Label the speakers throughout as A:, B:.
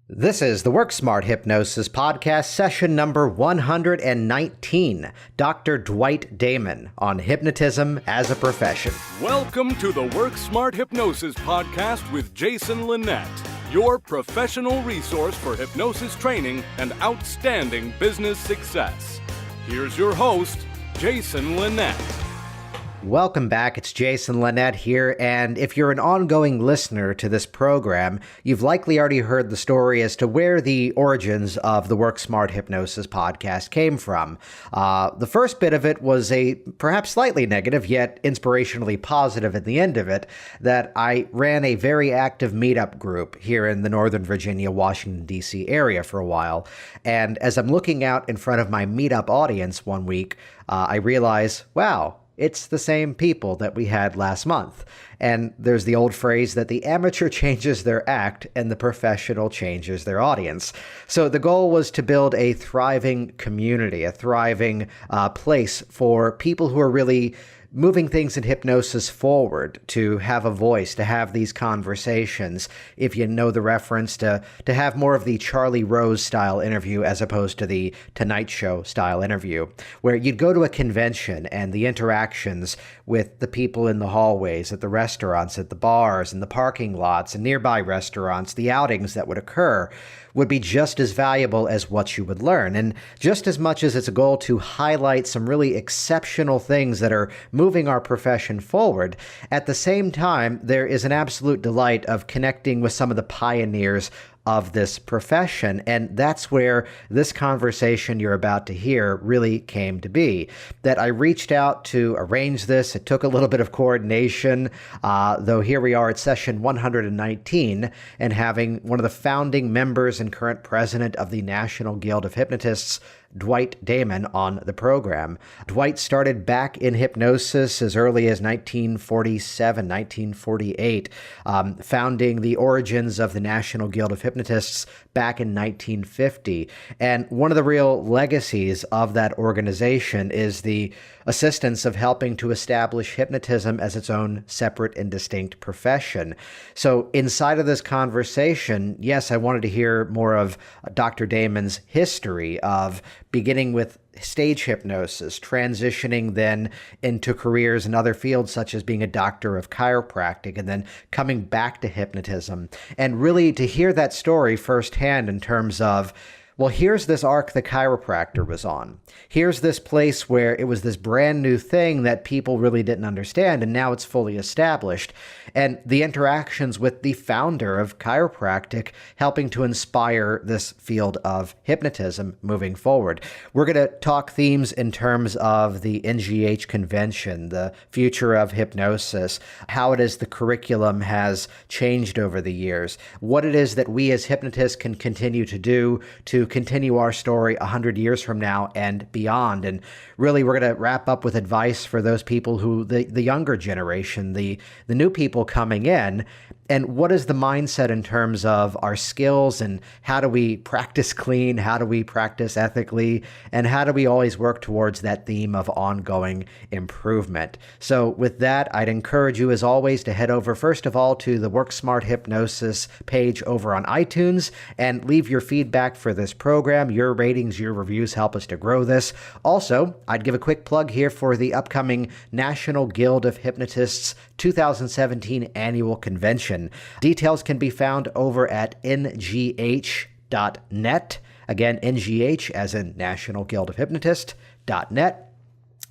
A: This is the Work Smart Hypnosis podcast, session number 119. Dr. Dwight Damon on hypnotism as a profession.
B: Welcome to the Work Smart Hypnosis podcast with Jason Linett, your professional resource for hypnosis training and outstanding business success. Here's your host, Jason Linett.
A: Welcome back. It's Jason Linett here, and if you're an ongoing listener to this program, you've likely already heard the story as to where the origins of the Work Smart Hypnosis podcast came from. The first bit of it was a perhaps slightly negative, yet inspirationally positive at the end of it, that I ran a very active meetup group here in the Northern Virginia, Washington, D.C. area for a while, and as I'm looking out in front of my meetup audience one week, I realize, wow, it's the same people that we had last month. And there's the old phrase that the amateur changes their act and the professional changes their audience. So the goal was to build a thriving community, a thriving place for people who are really moving things in hypnosis forward, to have a voice, to have these conversations, if you know the reference, to have more of the Charlie Rose style interview as opposed to the Tonight Show style interview, where you'd go to a convention and the interactions with the people in the hallways, at the restaurants, at the bars, in the parking lots, and nearby restaurants, the outings that would occur would be just as valuable as what you would learn. And just as much as it's a goal to highlight some really exceptional things that are moving our profession forward, at the same time, there is an absolute delight of connecting with some of the pioneers of this profession. And that's where this conversation you're about to hear really came to be. That I reached out to arrange this. It took a little bit of coordination, though here we are at session 119 and having one of the founding members and current president of the National Guild of Hypnotists, Dwight Damon, on the program. Dwight started back in hypnosis as early as 1947, 1948, founding the origins of the National Guild of Hypnotists back in 1950. And one of the real legacies of that organization is the assistance of helping to establish hypnotism as its own separate and distinct profession. So inside of this conversation, yes, I wanted to hear more of Dr. Damon's history of beginning with stage hypnosis, transitioning then into careers in other fields such as being a doctor of chiropractic, and then coming back to hypnotism. And really to hear that story firsthand in terms of, well, here's this arc the chiropractor was on. Here's this place where it was this brand new thing that people really didn't understand, and now it's fully established. And the interactions with the founder of chiropractic helping to inspire this field of hypnotism moving forward. We're going to talk themes in terms of the NGH Convention, the future of hypnosis, how it is the curriculum has changed over the years, what it is that we as hypnotists can continue to do to continue our story 100 years from now and beyond. And really, we're going to wrap up with advice for those people who, the younger generation, the new people coming in, and what is the mindset in terms of our skills and how do we practice clean, how do we practice ethically, and how do we always work towards that theme of ongoing improvement. So with that, I'd encourage you as always to head over first of all to the Work Smart Hypnosis page over on iTunes and leave your feedback for this program. Your ratings, your reviews help us to grow this. Also, I'd give a quick plug here for the upcoming National Guild of Hypnotists 2017 Annual Convention. Details can be found over at ngh.net. Again, NGH as in National Guild of Hypnotists.net.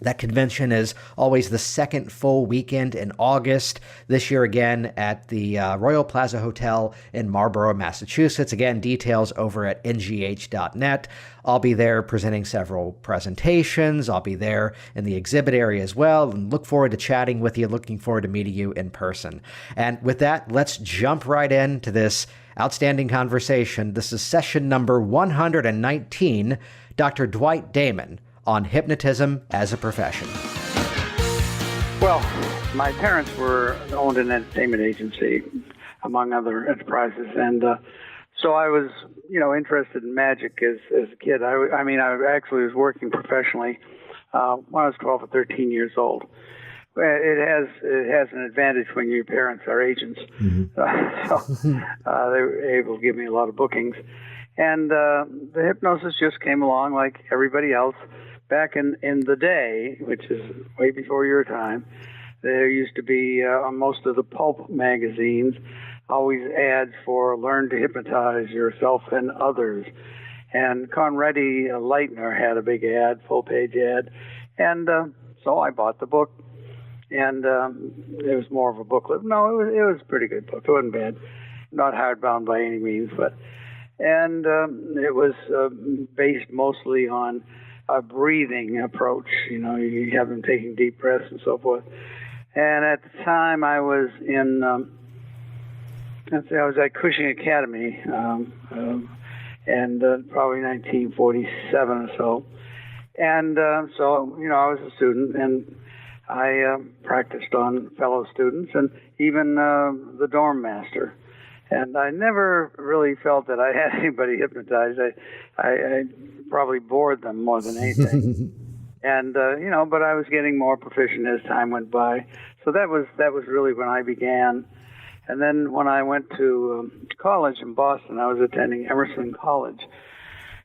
A: That convention is always the second full weekend in August. This year again at the Royal Plaza Hotel in Marlborough, Massachusetts. Again, details over at ngh.net. I'll be there presenting several presentations. I'll be there in the exhibit area as well, and look forward to chatting with you, looking forward to meeting you in person. And with that, let's jump right into this outstanding conversation. This is session number 119, Dr. Dwight Damon on hypnotism as a profession.
C: Well, my parents owned an entertainment agency, among other enterprises, and so I was, interested in magic as a kid. I actually was working professionally when I was 12 or 13 years old. Well, it has an advantage when your parents are agents. So they were able to give me a lot of bookings. And the hypnosis just came along like everybody else. Back in the day, which is way before your time, there used to be on most of the pulp magazines always ads for learn to hypnotize yourself and others. And Conradi Leitner had a big ad, full-page ad. And so I bought the book. And it was more of a booklet. No, it was a pretty good book. It wasn't bad. Not hardbound by any means, and it was based mostly on a breathing approach. You have them taking deep breaths and so forth. And at the time, I was in, I was at Cushing Academy, and probably 1947 or so. And so, I was a student, and I practiced on fellow students and even the dorm master. And I never really felt that I had anybody hypnotized. I probably bored them more than anything. And, but I was getting more proficient as time went by. So that was really when I began. And then when I went to college in Boston, I was attending Emerson College.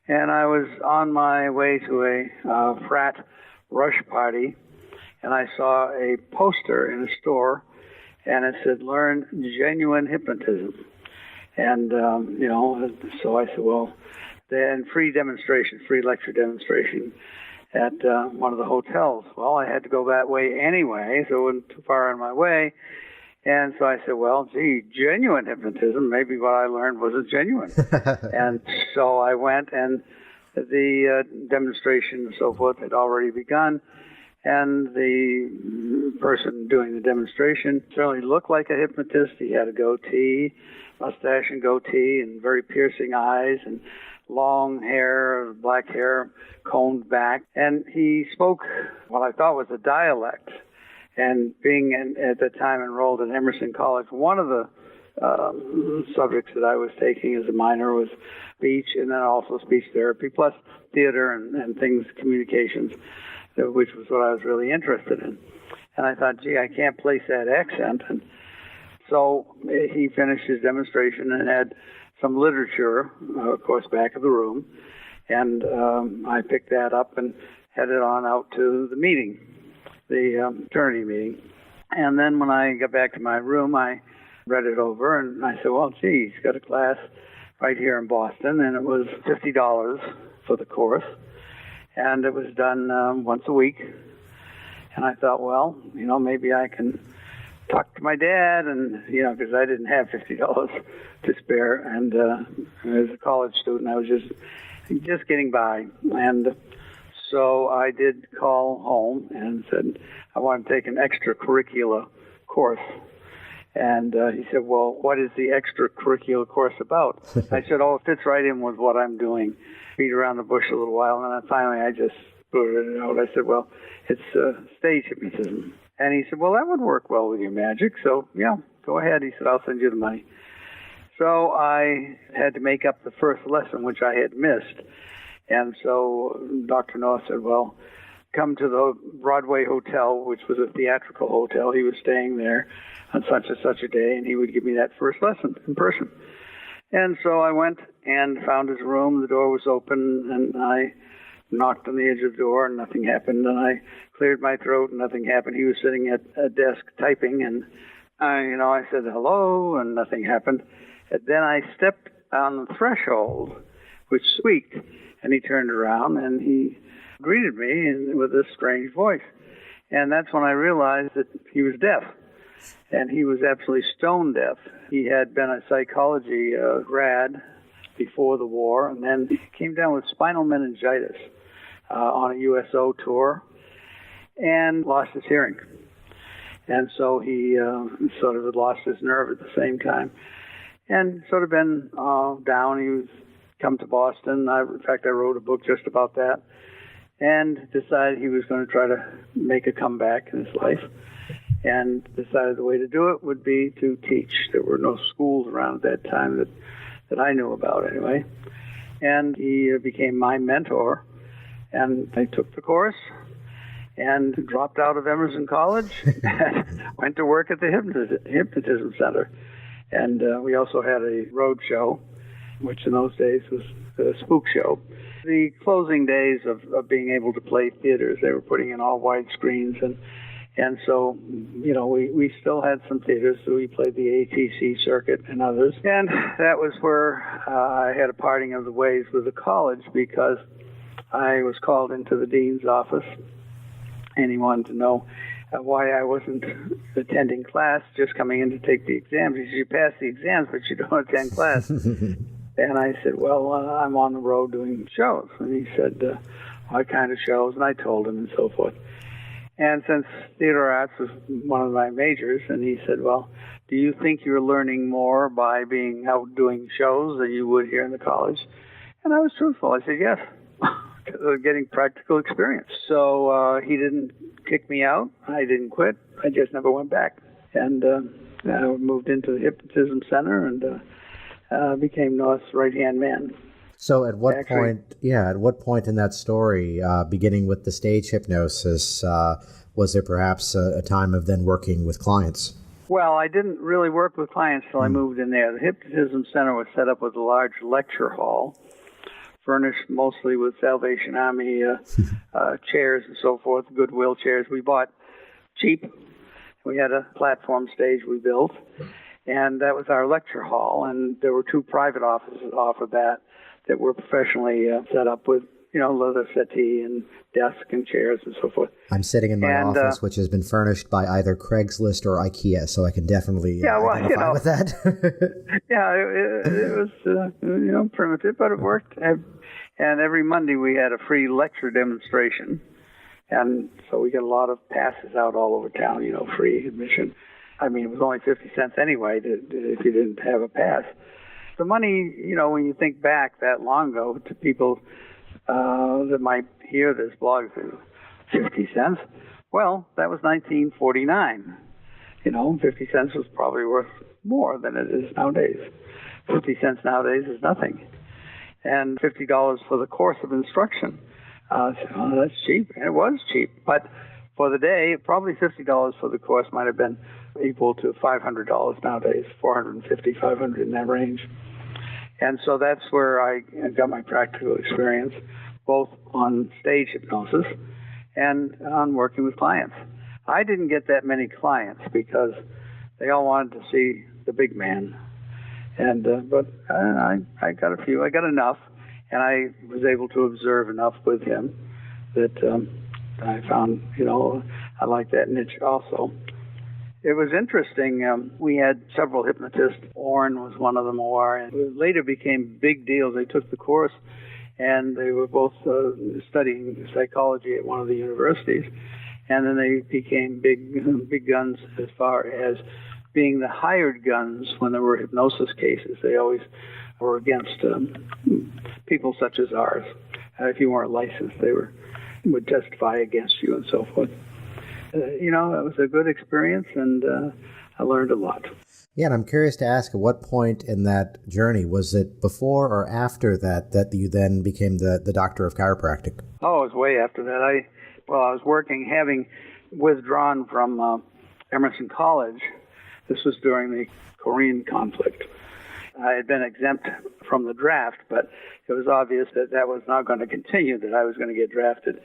C: And I was on my way to a frat rush party. And I saw a poster in a store, and it said, "Learn genuine hypnotism." And, so I said, well, then free lecture demonstration at one of the hotels. Well, I had to go that way anyway, so it wasn't too far on my way. And so I said, well, gee, genuine hypnotism, maybe what I learned wasn't genuine. And so I went, and the demonstration and so forth had already begun. And the person doing the demonstration certainly looked like a hypnotist. He had a goatee, mustache and goatee, and very piercing eyes, and long hair, black hair, combed back. And he spoke what I thought was a dialect. And being at the time enrolled at Emerson College, one of the subjects that I was taking as a minor was speech, and then also speech therapy, plus theater and things, communications, which was what I was really interested in. And I thought, gee, I can't place that accent. And so he finished his demonstration and had some literature, of course, back of the room. And I picked that up and headed on out to the meeting, the fraternity meeting. And then when I got back to my room, I read it over, and I said, well, gee, he's got a class right here in Boston, and it was $50 for the course. And it was done once a week. And I thought, well, maybe I can talk to my dad, and, because I didn't have $50 to spare. And as a college student, I was just getting by. And so I did call home and said, I want to take an extracurricular course. And he said, well, what is the extracurricular course about? I said, it fits right in with what I'm doing. Beat around the bush a little while, and then finally I just blurted it out. I said, well, it's stage hypnotism. And he said, well, that would work well with your magic, so yeah, go ahead. He said, I'll send you the money. So I had to make up the first lesson, which I had missed. And so Dr. North said, well, come to the Broadway Hotel, which was a theatrical hotel. He was staying there on such and such a day, and he would give me that first lesson in person. And so I went and found his room. The door was open, and I knocked on the edge of the door, and nothing happened. And I cleared my throat, and nothing happened. He was sitting at a desk typing, and I said hello, and nothing happened. And then I stepped on the threshold, which squeaked, and he turned around, and he greeted me with this strange voice. And that's when I realized that he was deaf. And he was absolutely stone deaf. He had been a psychology grad before the war, and then came down with spinal meningitis on a USO tour and lost his hearing. And so he sort of had lost his nerve at the same time and sort of been down. He was come to Boston. In fact, I wrote a book just about that, and decided he was going to try to make a comeback in his life. And decided the way to do it would be to teach. There were no schools around at that time that I knew about anyway. And he became my mentor, and I took the course. and dropped out of Emerson College and went to work at the Hypnotism Center. And we also had a road show, which in those days was a spook show. The closing days of being able to play theaters, they were putting in all wide screens, and so, you know, we still had some theaters, so we played the ATC circuit and others. And that was where I had a parting of the ways with the college, because I was called into the dean's office, and he wanted to know why I wasn't attending class, just coming in to take the exams. He said, you pass the exams, but you don't attend class. And I said, well, I'm on the road doing shows. And he said, what kind of shows? And I told him and so forth. And since theater arts was one of my majors, and he said, well, do you think you're learning more by being out doing shows than you would here in the college? And I was truthful. I said, yes, getting practical experience. So he didn't kick me out. I didn't quit. I just never went back. And I moved into the Hypnotism Center and became North's right-hand man.
A: So at what point in that story, beginning with the stage hypnosis, was there perhaps a time of then working with clients?
C: Well, I didn't really work with clients till I moved in there. The Hypnotism Center was set up with a large lecture hall, furnished mostly with Salvation Army chairs and so forth, Goodwill chairs. We bought cheap. We had a platform stage we built, and that was our lecture hall. And there were two private offices off of that were professionally set up with, you know, leather settee and desk and chairs and so forth.
A: I'm sitting in my office, which has been furnished by either Craigslist or IKEA, so I can definitely identify with that.
C: It was primitive, but it worked. And every Monday we had a free lecture demonstration, and so we got a lot of passes out all over town. You know, free admission. I mean, it was only 50 cents anyway if you didn't have a pass. The money, you know, when you think back that long ago to people that might hear this blog, 50 cents, well, that was 1949. You know, 50 cents was probably worth more than it is nowadays. 50 cents nowadays is nothing. And $50 for the course of instruction. So, that's cheap. And it was cheap. But for the day, probably $50 for the course might have been equal to $500 nowadays, $450, $500 in that range. And so that's where I got my practical experience, both on stage hypnosis and on working with clients. I didn't get that many clients because they all wanted to see the big man. And but I got a few. I got enough, and I was able to observe enough with him that I found, you know, I like that niche also. It was interesting. We had several hypnotists. Orrin was one of them, and it later became big deals. They took the course, and they were both studying psychology at one of the universities. And then they became big guns as far as being the hired guns when there were hypnosis cases. They always were against people such as ours. If you weren't licensed, they would testify against you and so forth. You know, it was a good experience, and I learned a lot.
A: Yeah, and I'm curious to ask, at what point in that journey, was it before or after that you then became the doctor of chiropractic?
C: Oh, it was way after that. I was working, having withdrawn from Emerson College. This was during the Korean conflict. I had been exempt from the draft, but it was obvious that was not going to continue, that I was going to get drafted.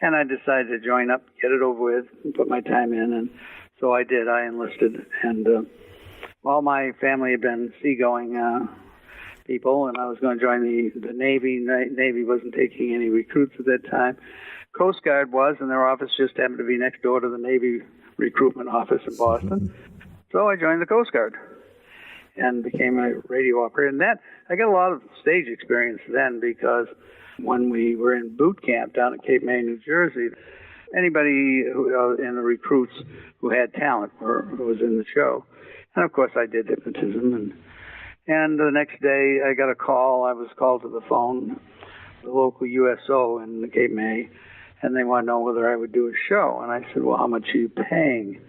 C: And I decided to join up, get it over with, and put my time in. And so I did. I enlisted. And all my family had been seagoing people, and I was going to join the Navy. Navy wasn't taking any recruits at that time. Coast Guard was, and their office just happened to be next door to the Navy recruitment office in Boston. So I joined the Coast Guard and became a radio operator. And that, I got a lot of stage experience then, because when we were in boot camp down at Cape May, New Jersey, anybody in the recruits who had talent who was in the show. And of course I did hypnotism. And the next day I got a call. I was called to the phone, the local USO in Cape May, and they wanted to know whether I would do a show. And I said, well, how much are you paying?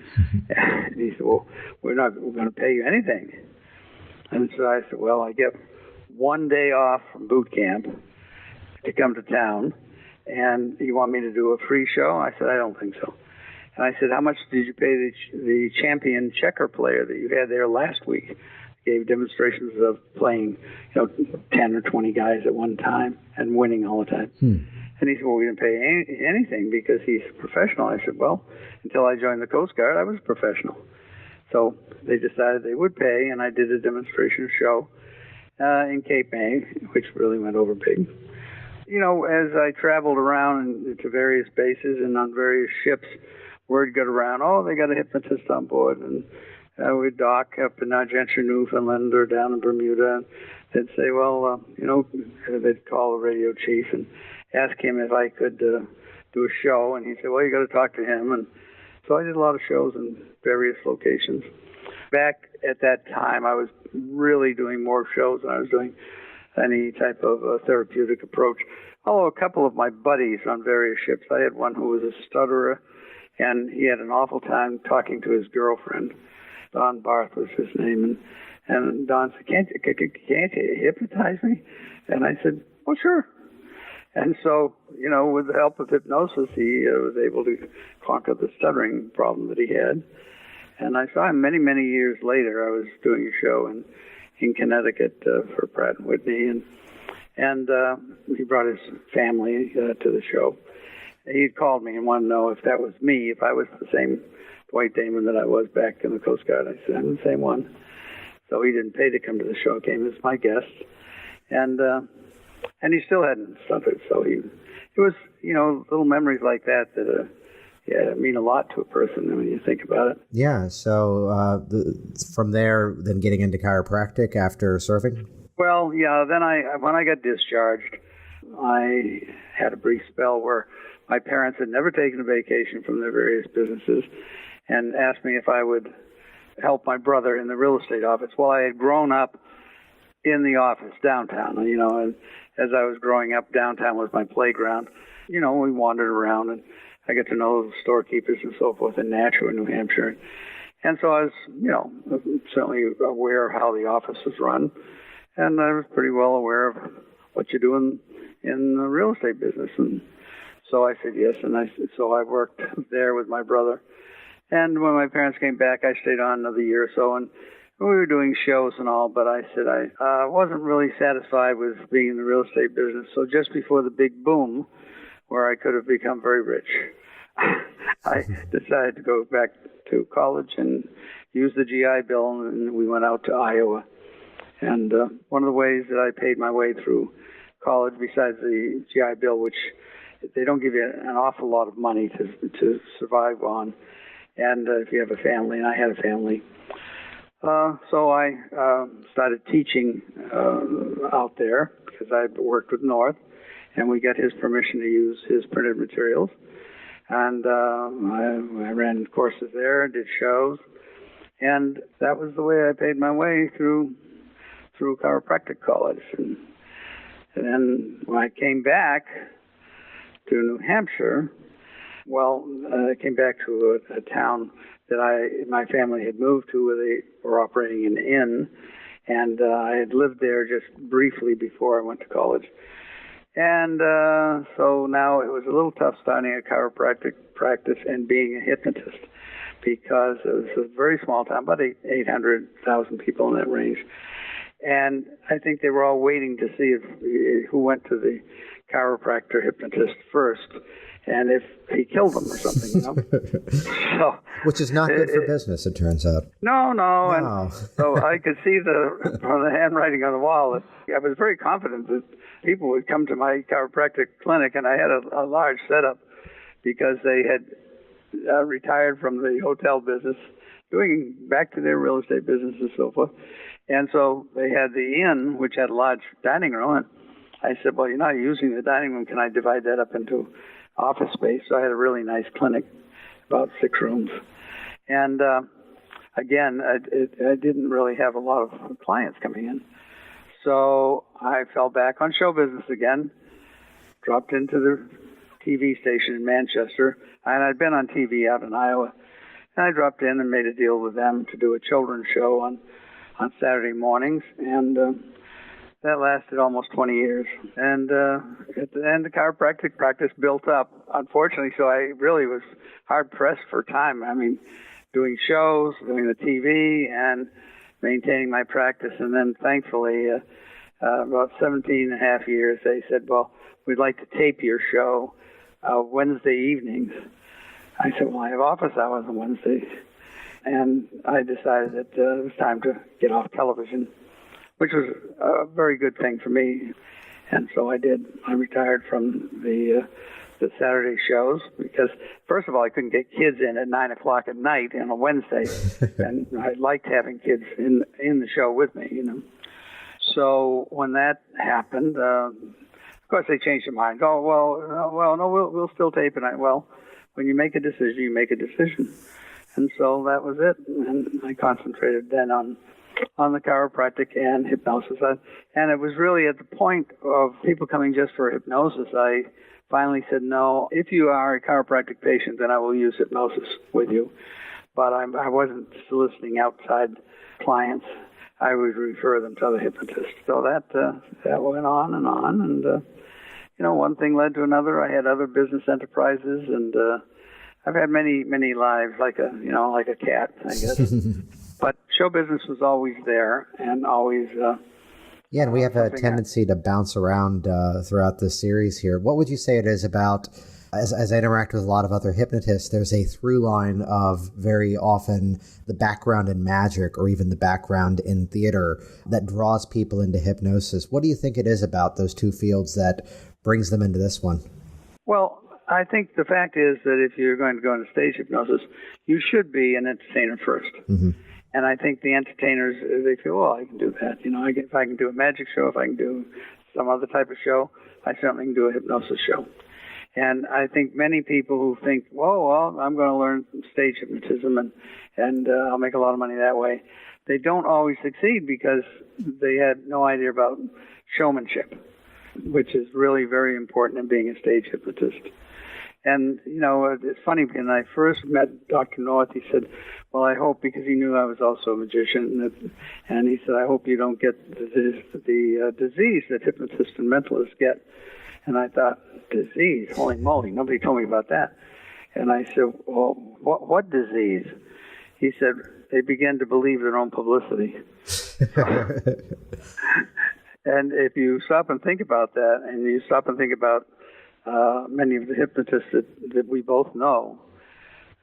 C: And he said, well, we're going to pay you anything. And so I said, well, I get one day off from boot camp to come to town, and you want me to do a free show? I said, I don't think so. And I said, how much did you pay the champion checker player that you had there last week? Gave demonstrations of playing, 10 or 20 guys at one time and winning all the time. And he said, well, we didn't pay anything because he's a professional. I said, well, until I joined the Coast Guard, I was a professional. So they decided they would pay, and I did a demonstration show in Cape May, which really went over big. As I traveled around to various bases and on various ships, word got around, they got a hypnotist on board, and we'd dock up in Argentina, Newfoundland, or down in Bermuda, and they'd say, well, they'd call the radio chief and ask him if I could do a show, and he'd say, well, you got to talk to him. And so I did a lot of shows in various locations. Back at that time, I was really doing more shows than I was doing any type of therapeutic approach. Although a couple of my buddies on various ships, I had one who was a stutterer, and he had an awful time talking to his girlfriend. Don Barth was his name, and Don said, can't you hypnotize me? And I said, oh, sure. And so, with the help of hypnosis, he was able to conquer the stuttering problem that he had. And I saw him many, many years later. I was doing a show in Connecticut for Pratt & Whitney, and he brought his family to the show. He called me and wanted to know if that was me, if I was the same Dwight Damon that I was back in the Coast Guard. I said, I'm the same one. So he didn't pay to come to the show. He came as my guest. And he still hadn't stuttered. So it was, little memories like that mean a lot to a person when you think about it.
A: Yeah. So from there, then getting into chiropractic after serving? Well, yeah.
C: Then when I got discharged, I had a brief spell where my parents had never taken a vacation from their various businesses and asked me if I would help my brother in the real estate office. Well, I had grown up in the office downtown, and as I was growing up, downtown was my playground. We wandered around, and I got to know the storekeepers and so forth in Nashua, New Hampshire. And so I was, certainly aware of how the office was run, and I was pretty well aware of what you do in the real estate business. And so I said yes, and so I worked there with my brother. And when my parents came back, I stayed on another year or so, and we were doing shows and all, but I said I wasn't really satisfied with being in the real estate business. So just before the big boom, where I could have become very rich, I decided to go back to college and use the GI Bill, and we went out to Iowa. And one of the ways that I paid my way through college, besides the GI Bill, which they don't give you an awful lot of money to survive on, and if you have a family, and I had a family. So I started teaching out there because I worked with North, and we got his permission to use his printed materials. And I ran courses there, did shows, and that was the way I paid my way through chiropractic college. And then when I came back to New Hampshire, I came back to a town that my family had moved to, where they were operating an inn, and I had lived there just briefly before I went to college. And so now it was a little tough starting a chiropractic practice and being a hypnotist, because it was a very small town, about 800,000 people in that range. And I think they were all waiting to see who went to the chiropractor hypnotist first, and if he killed them or something, So,
A: which is not good for business, it turns out.
C: No. And so I could see from the handwriting on the wall. I was very confident that people would come to my chiropractic clinic, and I had a large setup because they had retired from the hotel business, doing back to their real estate business and so forth. And so they had the inn, which had a large dining room, and I said, well, you're not using the dining room. Can I divide that up into office space? So I had a really nice clinic, about 6 rooms. And again, I didn't really have a lot of clients coming in. So I fell back on show business again, dropped into the TV station in Manchester, and I'd been on TV out in Iowa. And I dropped in and made a deal with them to do a children's show on Saturday mornings. And That lasted almost 20 years. And at the end, the chiropractic practice built up, unfortunately, so I really was hard-pressed for time. I mean, doing shows, doing the TV, and maintaining my practice. And then, thankfully, about 17 and a half years, they said, well, we'd like to tape your show Wednesday evenings. I said, well, I have office hours on Wednesdays. And I decided that it was time to get off television, which was a very good thing for me. And so I did. I retired from the Saturday shows because, first of all, I couldn't get kids in at 9 o'clock at night on a Wednesday. And I liked having kids in the show with me, you know. So when that happened, of course, they changed their minds. Oh, no, we'll still tape it. Well, when you make a decision, you make a decision. And so that was it. And I concentrated then on the chiropractic and hypnosis. And it was really at the point of people coming just for hypnosis, I finally said, no, if you are a chiropractic patient, then I will use hypnosis with you. But I wasn't soliciting outside clients. I would refer them to the hypnotist. So that went on. And, you know, one thing led to another. I had other business enterprises, and I've had many, many lives, like a cat, I guess. But show business was always there, and always.
A: Yeah, and we have a tendency to bounce around throughout this series here. What would you say it is about? As I interact with a lot of other hypnotists, there's a through line of very often the background in magic or even the background in theater that draws people into hypnosis. What do you think it is about those two fields that brings them into this one?
C: Well, I think the fact is that if you're going to go into stage hypnosis, you should be an entertainer first. Mm-hmm. And I think the entertainers, they feel, well, I can do that. You know, if I can do a magic show, if I can do some other type of show, I certainly can do a hypnosis show. And I think many people who think, well, I'm going to learn stage hypnotism and I'll make a lot of money that way, they don't always succeed because they had no idea about showmanship, which is really very important in being a stage hypnotist. And, you know, it's funny, when I first met Dr. North, he said, well, I hope, because he knew I was also a magician, and he said, I hope you don't get the disease that hypnotists and mentalists get. And I thought, disease? Holy moly, nobody told me about that. And I said, well, what disease? He said, they begin to believe their own publicity. And if you stop and think about that, and you stop and think about many of the hypnotists that we both know,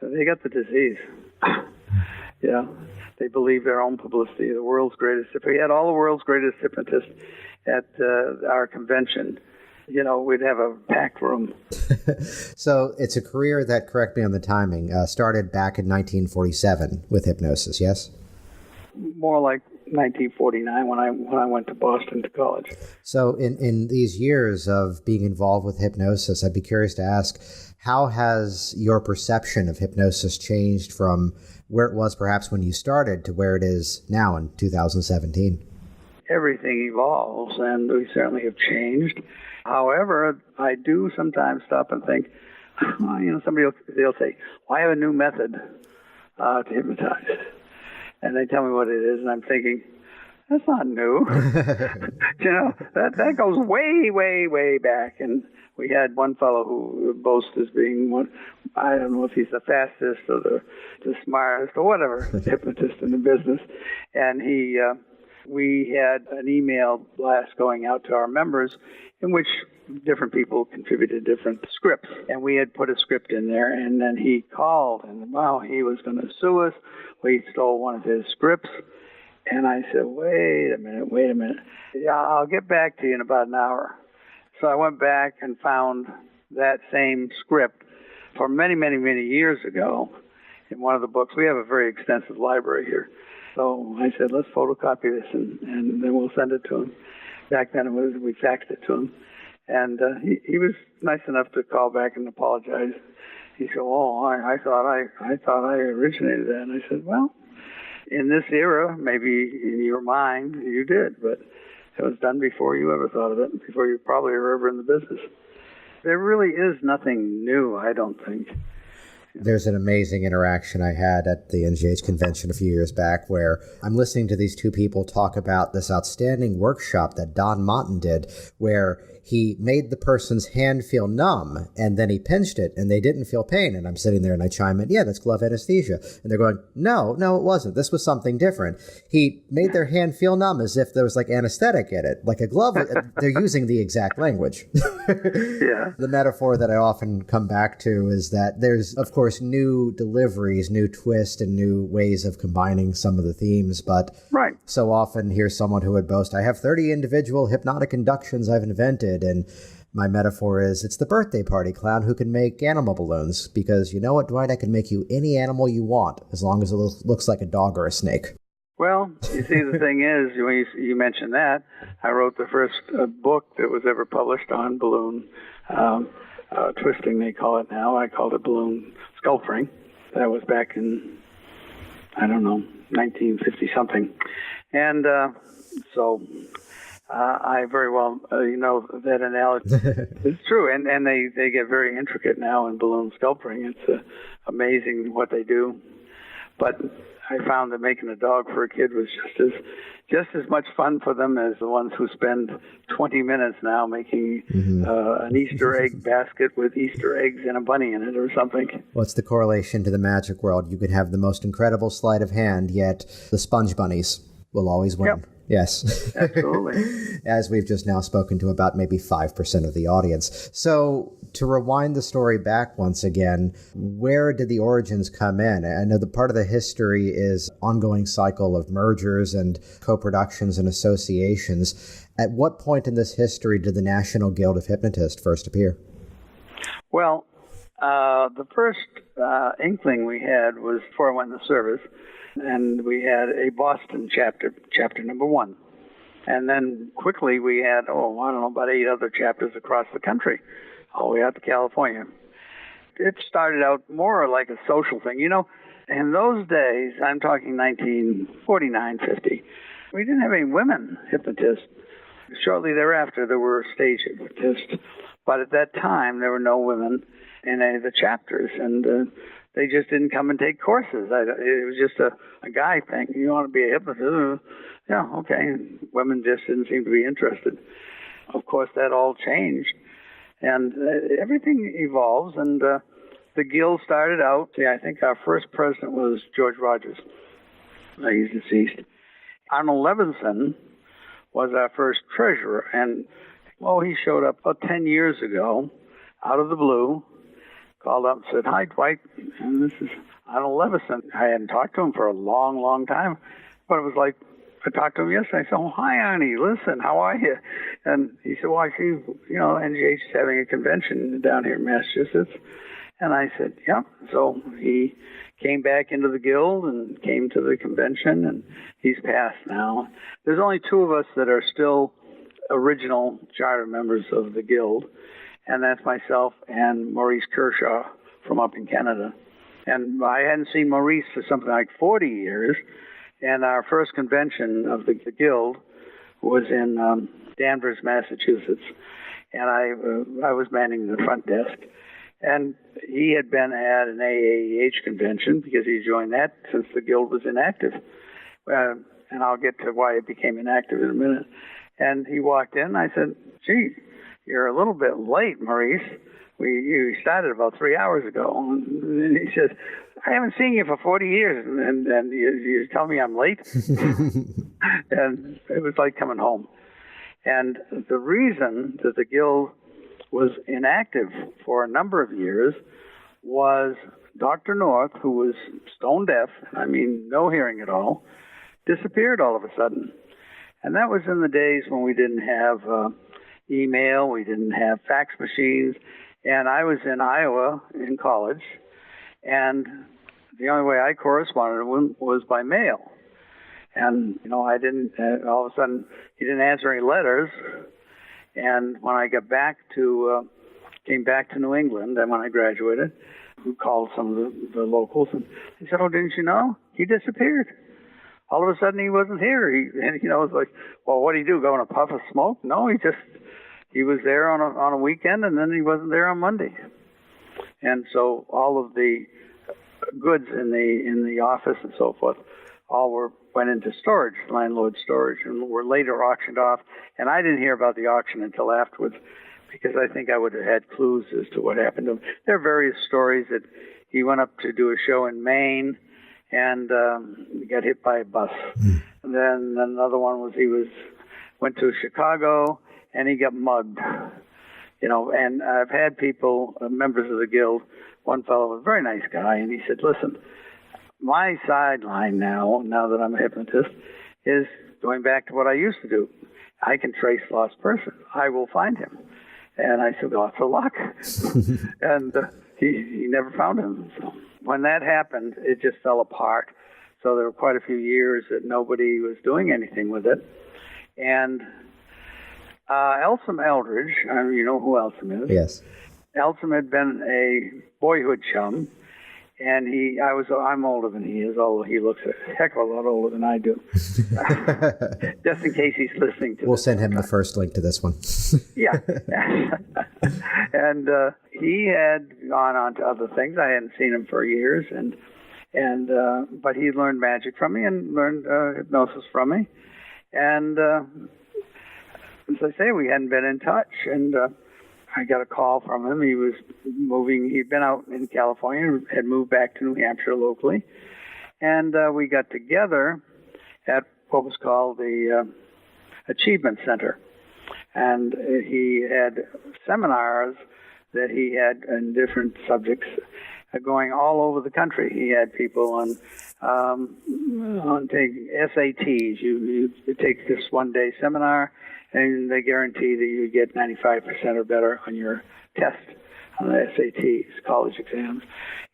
C: they got the disease. Yeah, they believe their own publicity. The world's greatest. If we had all the world's greatest hypnotists at our convention, you know, we'd have a packed room.
A: So it's a career that, correct me on the timing, started back in 1947 with hypnosis, yes?
C: More like 1949 when I went to Boston to college.
A: So in these years of being involved with hypnosis, I'd be curious to ask, how has your perception of hypnosis changed from where it was perhaps when you started to where it is now in 2017? Everything
C: evolves, and we certainly have changed. However, I do sometimes stop and think, you know, they'll say, well, I have a new method to hypnotize. And they tell me what it is, and I'm thinking, that's not new. You know, that goes way, way, way back. And we had one fellow who boasts as being one, I don't know if he's the fastest or the smartest or whatever hypnotist in the business. And we had an email blast going out to our members in which different people contributed different scripts. And we had put a script in there, and then he called, and wow, he was going to sue us. We stole one of his scripts. And I said, wait a minute. Yeah, I'll get back to you in about an hour. So I went back and found that same script for many, many, many years ago in one of the books. We have a very extensive library here. So I said, let's photocopy this, and then we'll send it to him. Back then, we faxed it to him. And he was nice enough to call back and apologize. He said, oh, I thought I originated that. And I said, well, in this era, maybe in your mind you did, but it was done before you ever thought of it, before you probably were ever in the business. There really is nothing new, I don't think.
A: There's an amazing interaction I had at the NGH Convention a few years back where I'm listening to these two people talk about this outstanding workshop that Don Monton did where he made the person's hand feel numb and then he pinched it and they didn't feel pain. And I'm sitting there and I chime in, yeah, that's glove anesthesia. And they're going, no, it wasn't. This was something different. He made their hand feel numb as if there was like anesthetic in it, like a glove. They're using the exact language.
C: Yeah.
A: The metaphor that I often come back to is that there's, of course, new deliveries, new twists, and new ways of combining some of the themes. But
C: right.
A: So often here's someone who would boast, I have 30 individual hypnotic inductions I've invented. And my metaphor is, it's the birthday party clown who can make animal balloons. Because you know what, Dwight? I can make you any animal you want, as long as it looks like a dog or a snake.
C: Well, you see, the thing is, when you mentioned that, I wrote the first book that was ever published on balloon twisting, they call it now. I called it balloon sculpturing. That was back in, 1950-something. And so I very well, that analogy. It's true, and they get very intricate now in balloon sculpturing. It's amazing what they do. But I found that making a dog for a kid was just as much fun for them as the ones who spend 20 minutes now making an Easter egg basket with Easter eggs and a bunny in it or something.
A: What's the correlation to the magic world? You could have the most incredible sleight of hand, yet the sponge bunnies will always win.
C: Yep.
A: Yes.
C: Absolutely.
A: As we've just now spoken to about maybe 5% of the audience. So to rewind the story back once again, where did the origins come in? I know the part of the history is ongoing cycle of mergers and co-productions and associations. At what point in this history did the National Guild of Hypnotists first appear?
C: Well, the first inkling we had was before I went in the service. And we had a Boston chapter number 1. And then quickly we had, about 8 other chapters across the country, all the way out to California. It started out more like a social thing. In those days, I'm talking 1949, 50, we didn't have any women hypnotists. Shortly thereafter, there were stage hypnotists. But at that time, there were no women in any of the chapters. And they just didn't come and take courses. It was just a guy thing. You want to be a hypnotist? Yeah, okay. Women just didn't seem to be interested. Of course, that all changed. And everything evolves. And the guild started out, I think our first president was George Rogers. He's deceased. Arnold Levinson was our first treasurer. And, he showed up about 10 years ago out of the blue, called up and said, "Hi, Dwight, and this is Arnold Levinson." I hadn't talked to him for a long, long time, but it was like I talked to him yesterday. I said, "Oh, hi, Arnie. Listen, how are you?" And he said, "Well, I see, NGH is having a convention down here in Massachusetts." And I said, "Yeah." So he came back into the guild and came to the convention, and he's passed now. There's only 2 of us that are still original charter members of the guild. And that's myself and Maurice Kershaw from up in Canada. And I hadn't seen Maurice for something like 40 years. And our first convention of the guild was in Danvers, Massachusetts. And I was manning the front desk. And he had been at an AAEH convention because he joined that since the guild was inactive. And I'll get to why it became inactive in a minute. And he walked in. I said, "Gee, you're a little bit late, Maurice. You started about 3 hours ago." And he says, "I haven't seen you for 40 years, and you tell me I'm late?" And it was like coming home. And the reason that the guild was inactive for a number of years was Dr. North, who was stone deaf, no hearing at all, disappeared all of a sudden. And that was in the days when we didn't have email, we didn't have fax machines, and I was in Iowa in college, and the only way I corresponded with him was by mail. And, I didn't, all of a sudden, he didn't answer any letters, and when I got back came back to New England, and when I graduated, we called some of the locals, and they said, "Oh, didn't you know? He disappeared. All of a sudden, he wasn't here." And it was like, "Well, what did he do? Go in a puff of smoke?" No, he was there on a weekend, and then he wasn't there on Monday. And so all of the goods in the office and so forth went into storage, landlord storage, and were later auctioned off. And I didn't hear about the auction until afterwards, because I think I would have had clues as to what happened to him. There are various stories that he went up to do a show in Maine and got hit by a bus. And then another one was went to Chicago and he got mugged. And I've had people, members of the guild, one fellow was a very nice guy, and he said, listen, my sideline now that I'm a hypnotist, is going back to what I used to do. I can trace lost person. I will find him. And I said, lots of luck. And he never found him. So when that happened, it just fell apart. So there were quite a few years that nobody was doing anything with it. And Elsom Eldridge, you know who Elsom is?
A: Yes.
C: Elsom had been a boyhood chum, and I'm older than he is, although he looks a heck of a lot older than I do. Just in case he's listening to
A: We'll send him the first link to this one.
C: Yeah. And he had gone on to other things. I hadn't seen him for years, but he learned magic from me and learned hypnosis from me. And as I say, we hadn't been in touch, and I got a call from him. He was moving. He'd been out in California, had moved back to New Hampshire locally, and we got together at what was called the Achievement Center. And he had seminars that he had in different subjects going all over the country. He had people on taking SATs. You take this one-day seminar, and they guarantee that you get 95% or better on your test on the SATs, college exams.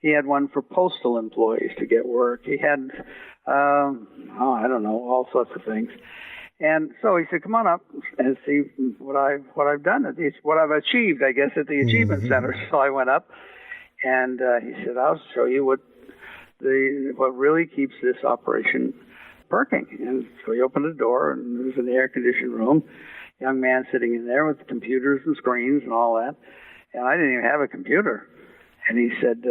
C: He had one for postal employees to get work. He had, all sorts of things. And so he said, come on up and see what I've done, what I've achieved, I guess, at the Achievement Center. So I went up, and he said, I'll show you what really keeps this operation working. And so he opened the door, and there was an air-conditioned room, young man sitting in there with computers and screens and all that. And I didn't even have a computer. And he said,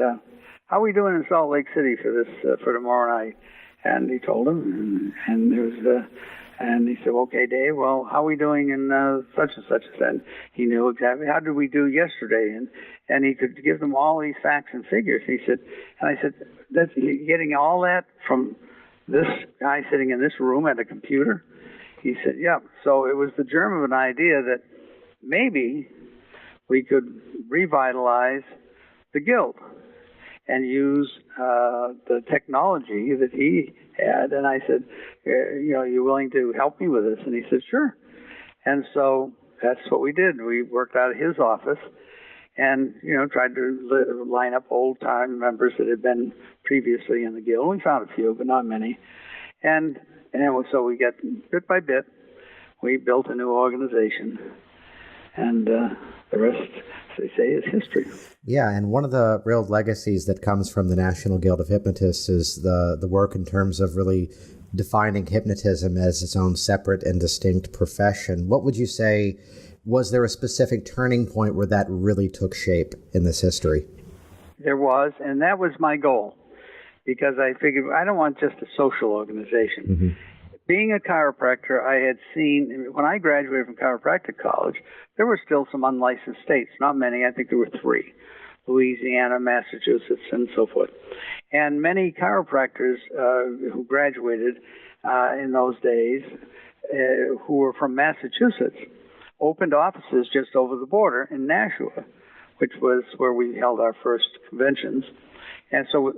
C: how are we doing in Salt Lake City for tomorrow night? And he told him, and he said, okay, Dave, well, how are we doing in such and such? And he knew exactly, how did we do yesterday? And he could give them all these facts and figures. He said, and I said, that's you're getting all that from this guy sitting in this room at a computer? He said, yeah. So it was the germ of an idea that maybe we could revitalize the guild and use the technology that he had. And I said, you willing to help me with this? And he said, sure. And so that's what we did. We worked out of his office and, tried to line up old-time members that had been previously in the guild. We found a few, but not many. And so we got, bit by bit, we built a new organization. And the rest, as they say, is history.
A: Yeah, and one of the real legacies that comes from the National Guild of Hypnotists is the work in terms of really defining hypnotism as its own separate and distinct profession. What would you say, was there a specific turning point where that really took shape in this history?
C: There was, and that was my goal, because I figured I don't want just a social organization. Mm-hmm. Being a chiropractor, I had seen, when I graduated from chiropractic college, there were still some unlicensed states, not many, I think there were 3, Louisiana, Massachusetts, and so forth. And many chiropractors who graduated in those days, who were from Massachusetts, opened offices just over the border in Nashua, which was where we held our first conventions. And so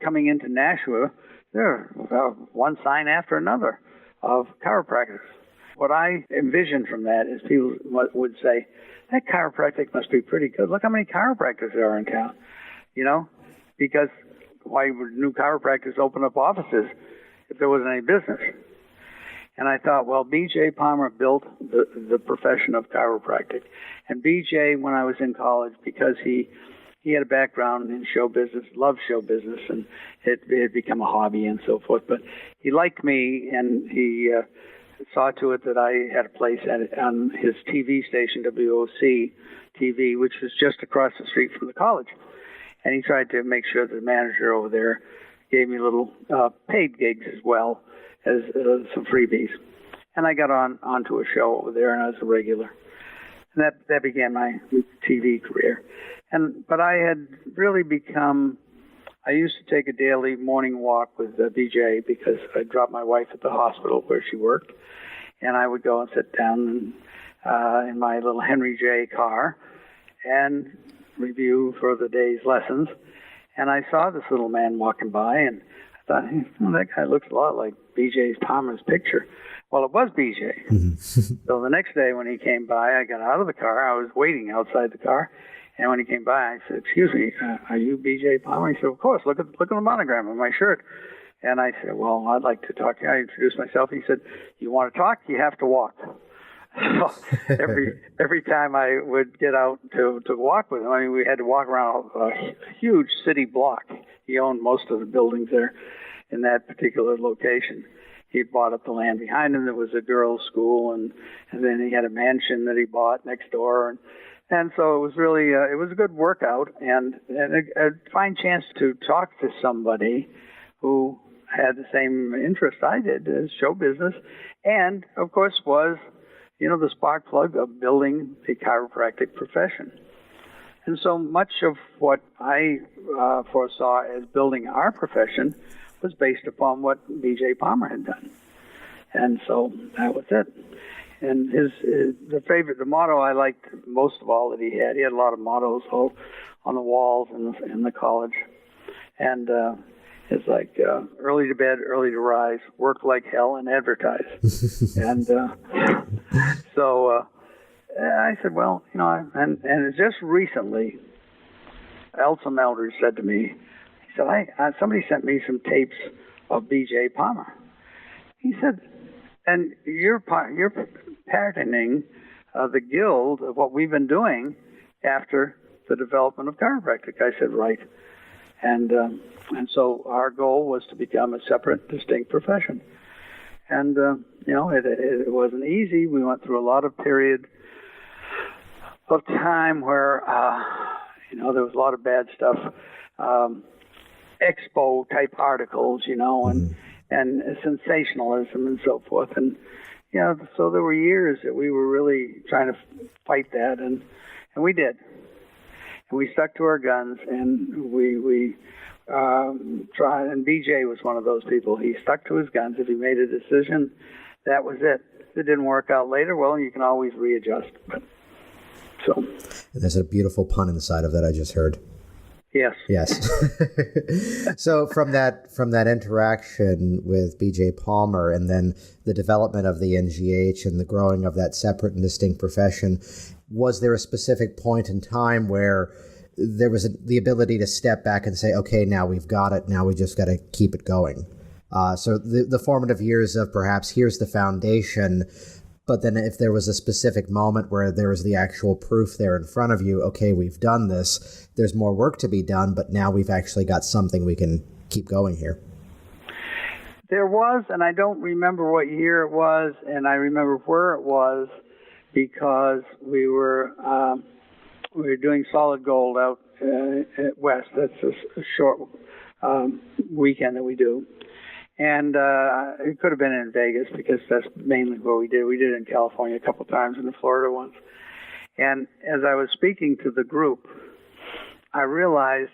C: coming into Nashua, there were one sign after another of chiropractors. What I envisioned from that is people would say, that chiropractic must be pretty good. Look how many chiropractors there are in town, because why would new chiropractors open up offices if there wasn't any business? And I thought, well, B.J. Palmer built the profession of chiropractic. And B.J., when I was in college, because he had a background in show business, loved show business, and it had become a hobby and so forth. But he liked me, and he saw to it that I had a place on his TV station, WOC TV, which was just across the street from the college. And he tried to make sure that the manager over there gave me little paid gigs as well as some freebies. And I got onto a show over there, and I was a regular. And that began my TV career. But I had really become, I used to take a daily morning walk with BJ because I dropped my wife at the hospital where she worked. And I would go and sit down in my little Henry J car and review for the day's lessons. And I saw this little man walking by, and I thought, that guy looks a lot like BJ Palmer's picture. Well, it was BJ. So the next day when he came by, I got out of the car. I was waiting outside the car. And when he came by, I said, "Excuse me, are you BJ Palmer?" He said, "Of course. Look at the monogram on my shirt." And I said, "Well, I'd like to talk to you." I introduced myself. He said, "You want to talk? You have to walk." So every time I would get out to walk with him, I mean, we had to walk around a huge city block. He owned most of the buildings there in that particular location. He bought up the land behind him. There was a girls' school, and then he had a mansion that he bought next door. And so it was really, it was a good workout and a fine chance to talk to somebody who had the same interest I did as show business, and of course was, the spark plug of building the chiropractic profession. And so much of what I foresaw as building our profession was based upon what B.J. Palmer had done. And so that was it. And the motto I liked most of all that he had a lot of mottos on the walls in the college. And it's like early to bed, early to rise, work like hell, and advertise. And so I said, well, and just recently, Elson Eldridge said to me, he said, somebody sent me some tapes of B.J. Palmer. He said, and you're patterning the guild of what we've been doing after the development of chiropractic. I said, right. And so our goal was to become a separate, distinct profession. And, it wasn't easy. We went through a lot of period of time where, there was a lot of bad stuff, expo-type articles, and sensationalism and so forth. And, so there were years that we were really trying to fight that, and we did. And we stuck to our guns, and we tried, and BJ was one of those people. He stuck to his guns. If he made a decision, that was it. If it didn't work out later, well, you can always readjust. But so.
A: And there's a beautiful pun inside of that I just heard. Yes. So from that interaction with B.J. Palmer and then the development of the NGH and the growing of that separate and distinct profession, was there a specific point in time where there was the ability to step back and say, okay, now we've got it. Now we just got to keep it going. So the formative years of perhaps here's the foundation. But then if there was a specific moment where there was the actual proof there in front of you, okay, we've done this, there's more work to be done, but now we've actually got something we can keep going here.
C: There was, and I don't remember what year it was, and I remember where it was because we were doing solid gold out at West. That's a short weekend that we do. And it could have been in Vegas because that's mainly where we did. We did it in California a couple of times and in Florida once. And as I was speaking to the group, I realized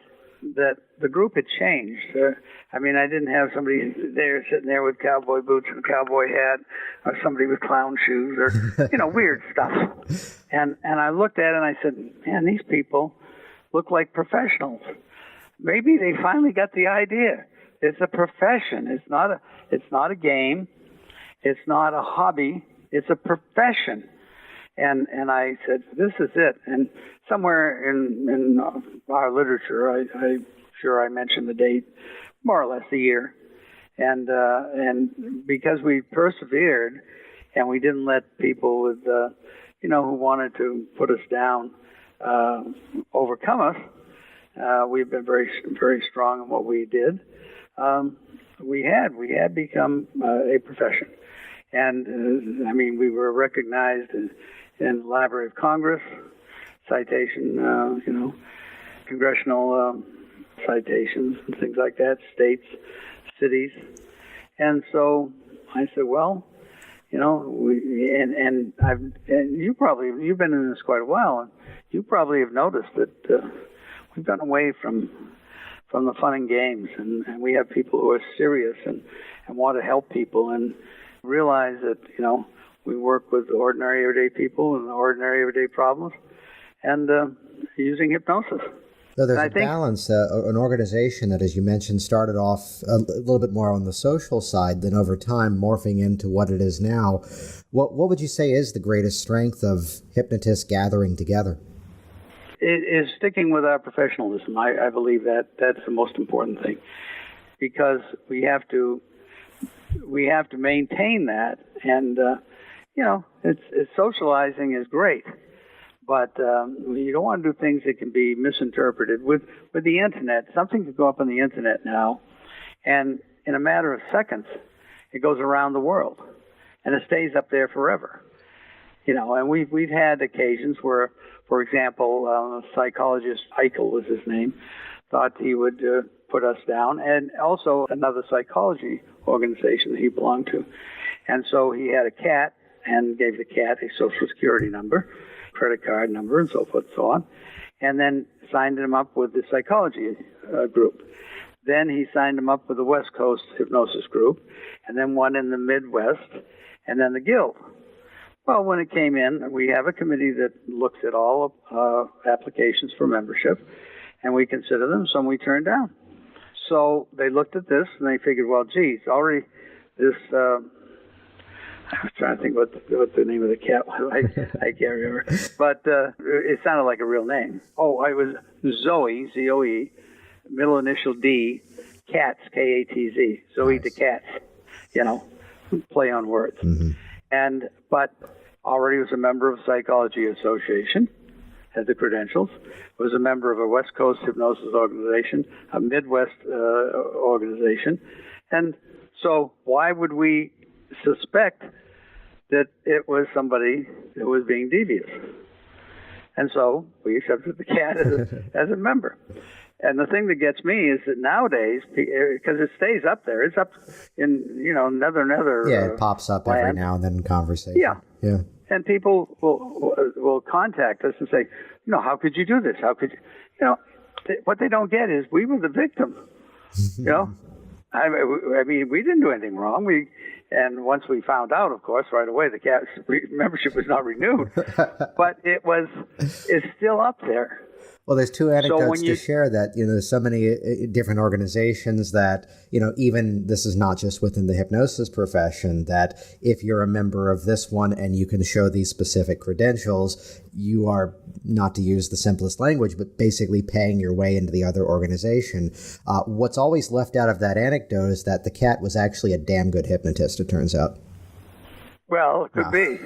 C: that the group had changed. I didn't have somebody there sitting there with cowboy boots and a cowboy hat, or somebody with clown shoes, or weird stuff. And I looked at it and I said, man, these people look like professionals. Maybe they finally got the idea. It's a profession. It's not a game. It's not a hobby. It's a profession. And I said, this is it. And somewhere in our literature, I'm sure I mentioned the date, more or less the year. And because we persevered and we didn't let people with, who wanted to put us down, overcome us, we've been very, very strong in what we did. We had become a profession. And, we were recognized in the Library of Congress, citation, congressional citations and things like that, states, cities. And so I said, well, you've been in this quite a while, and you probably have noticed that we've gotten away from the fun and games, and we have people who are serious and want to help people and realize that, we work with ordinary everyday people and ordinary everyday problems and using hypnosis.
A: So there's a balance, an organization that, as you mentioned, started off a little bit more on the social side, then over time morphing into what it is now. What would you say is the greatest strength of hypnotists gathering together?
C: It is sticking with our professionalism. I believe that's the most important thing, because we have to maintain that. And it's socializing is great, but you don't want to do things that can be misinterpreted. With the internet, something could go up on the internet now, and in a matter of seconds, it goes around the world, and it stays up there forever. And we've had occasions where, for example, psychologist Eichel was his name, thought he would put us down, and also another psychology organization that he belonged to. And so he had a cat and gave the cat a social security number, credit card number, and so forth and so on, and then signed him up with the psychology group. Then he signed him up with the West Coast Hypnosis group, and then one in the Midwest, and then the Guild. Well, when it came in, we have a committee that looks at all applications for membership, and we consider them, some we turn down. So they looked at this, and they figured, well, geez, already this, I was trying to think what the name of the cat was. I can't remember. But it sounded like a real name. Oh, it was Zoe, Z-O-E, middle initial D, Katz, K-A-T-Z. Zoe nice. The Katz, play on words. Mm-hmm. But already was a member of Psychology Association, had the credentials, was a member of a West Coast Hypnosis organization, a Midwest organization. And so why would we suspect that it was somebody that was being devious? And so we accepted the cat as a member. And the thing that gets me is that nowadays, because it stays up there, it's up in, another
A: yeah, it pops up land. Every now and then in conversation.
C: Yeah. And people will contact us and say, how could you do this? How could you, what they don't get is we were the victim, I mean, we didn't do anything wrong. And once we found out, of course, right away, the cat's membership was not renewed. But it's still up there.
A: Well, there's two anecdotes to share that, there's so many different organizations that, even this is not just within the hypnosis profession, that if you're a member of this one and you can show these specific credentials, you are, not to use the simplest language, but basically paying your way into the other organization. What's always left out of that anecdote is that the cat was actually a damn good hypnotist, it turns out.
C: Well, it could be.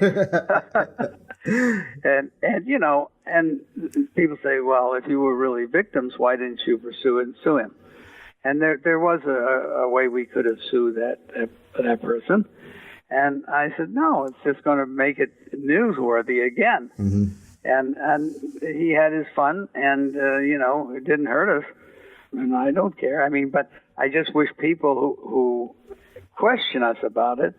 C: And people say, well, if you were really victims, why didn't you pursue it and sue him? And there was a way we could have sued that person. And I said, no, it's just going to make it newsworthy again. Mm-hmm. And he had his fun, and, it didn't hurt us. And I don't care. I mean, but I just wish people who question us about it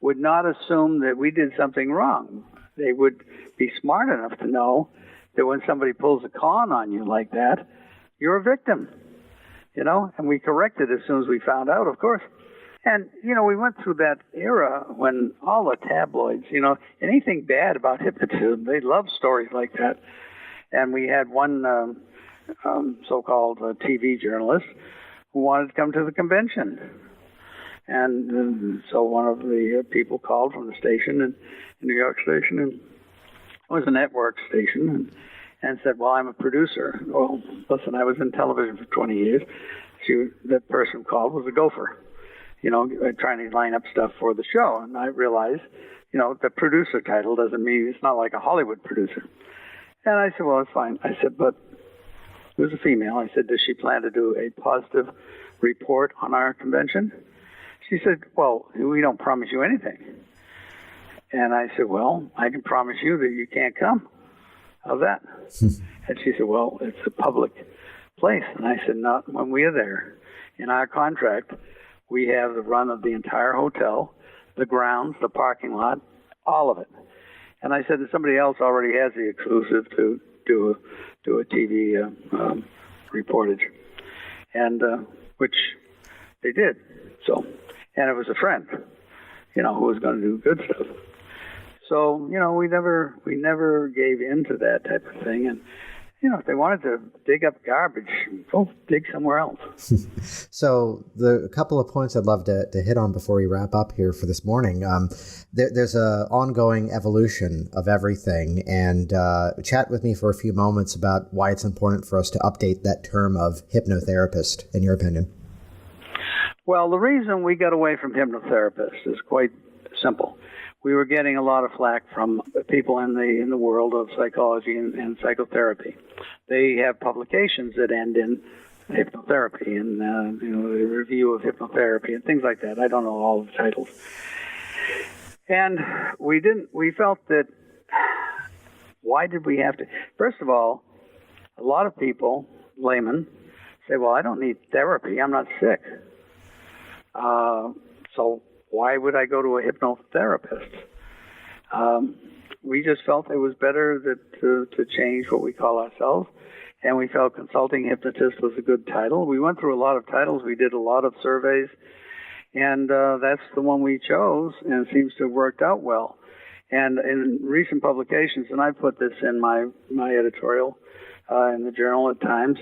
C: would not assume that we did something wrong. They would be smart enough to know that when somebody pulls a con on you like that, you're a victim, and we corrected as soon as we found out, of course. And, we went through that era when all the tabloids, anything bad about hypnotism, they love stories like that. And we had one so-called TV journalist who wanted to come to the convention. And so one of the people called from the station, in New York Station, and it was a network station, and said, well, I'm a producer. Well, listen, I was in television for 20 years. That person called was a gopher, trying to line up stuff for the show. And I realized, the producer title doesn't mean, it's not like a Hollywood producer. And I said, well, it's fine. I said, but it was a female. I said, does she plan to do a positive report on our convention? She said, well, we don't promise you anything. And I said, well, I can promise you that you can't come. How's that? And she said, well, it's a public place. And I said, not when we are there. In our contract, we have the run of the entire hotel, the grounds, the parking lot, all of it. And I said that somebody else already has the exclusive to do a TV reportage, and which they did. So, and it was a friend, who was going to do good stuff. So, we never gave in to that type of thing. And, if they wanted to dig up garbage, go dig somewhere else.
A: So the couple of points I'd love to hit on before we wrap up here for this morning. There's an ongoing evolution of everything. And chat with me for a few moments about why it's important for us to update that term of hypnotherapist, in your opinion.
C: Well, the reason we got away from hypnotherapist is quite simple. We were getting a lot of flack from people in the world of psychology and psychotherapy. They have publications that end in hypnotherapy and the review of hypnotherapy and things like that. I don't know all the titles. And we felt that, why did we have to? First of all, a lot of people, laymen, say, well, I don't need therapy. I'm not sick. So why would I go to a hypnotherapist? We just felt it was better to change what we call ourselves, and we felt consulting hypnotist was a good title. We went through a lot of titles. We did a lot of surveys, and that's the one we chose, and it seems to have worked out well. And in recent publications, and I put this in my editorial in the Journal at times,